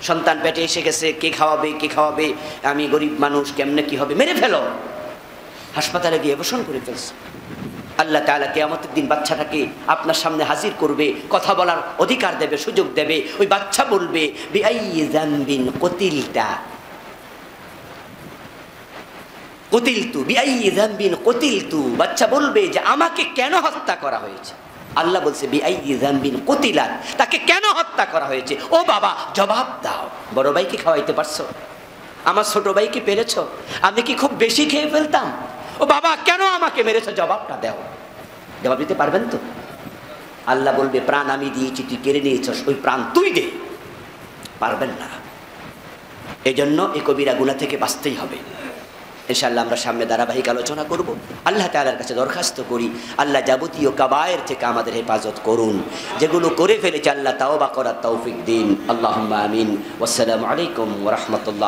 সন্তান পেটে এসে গেছে, কে খাওয়াবে কে খাওয়াবে, আমি গরিব মানুষ, কেমনে কি হবে, মেরে ফেলো। হাসপাতালে গিয়ে অবসান করে ফেলছে। আল্লাহ তাআলা কিয়ামতের দিন বাচ্চাটাকে আপনার সামনে হাজির করবে, কথা বলার অধিকার দেবে, সুযোগ দেবে। ওই বাচ্চা বলবে বিআইয়ি যামবিন কুতিলতা, কুতিলতু বিআইয়ি যামবিন কুতিলতু। বাচ্চা বলবে যে আমাকে কেন হত্যা করা হয়েছে। আল্লাহ বলছে বিআইয়ি যামবিন কুতিলাত, তাকে কেন হত্যা করা হয়েছে। ও বাবা জবাব দাও। বড় ভাইকে খাওয়াইতে পারছো? আমার ছোট ভাইকে পেরেছো? আমি কি খুব বেশি খেয়ে ফেলতাম? ও বাবা কেন আমাকে মেরেছো, জবাবটা দাও। জবাব দিতে পারবেন তো? আল্লাহ বলবে প্রাণ আমি দিয়েছি, তুই কেড়ে নিয়েছস, ওই প্রাণ তুই দে। পারবেন না। এই জন্য এই কবিরা গুনাহ থেকে বাঁচতেই হবে। ইনশাআল্লাহ আমরা সামনে ধারাবাহিক আলোচনা করব। আল্লাহ তাআলার কাছে দরখাস্ত করি, আল্লাহ যাবতীয় কাবায়ের থেকে আমাদের হেফাজত করুন। যেগুলো করে ফেলেছে আল্লাহ তাওবা করার তৌফিক দিন। আল্লাহুম্মা আমিন। ওয়াসসালামু আলাইকুম ওয়া রাহমাতুল্লাহ।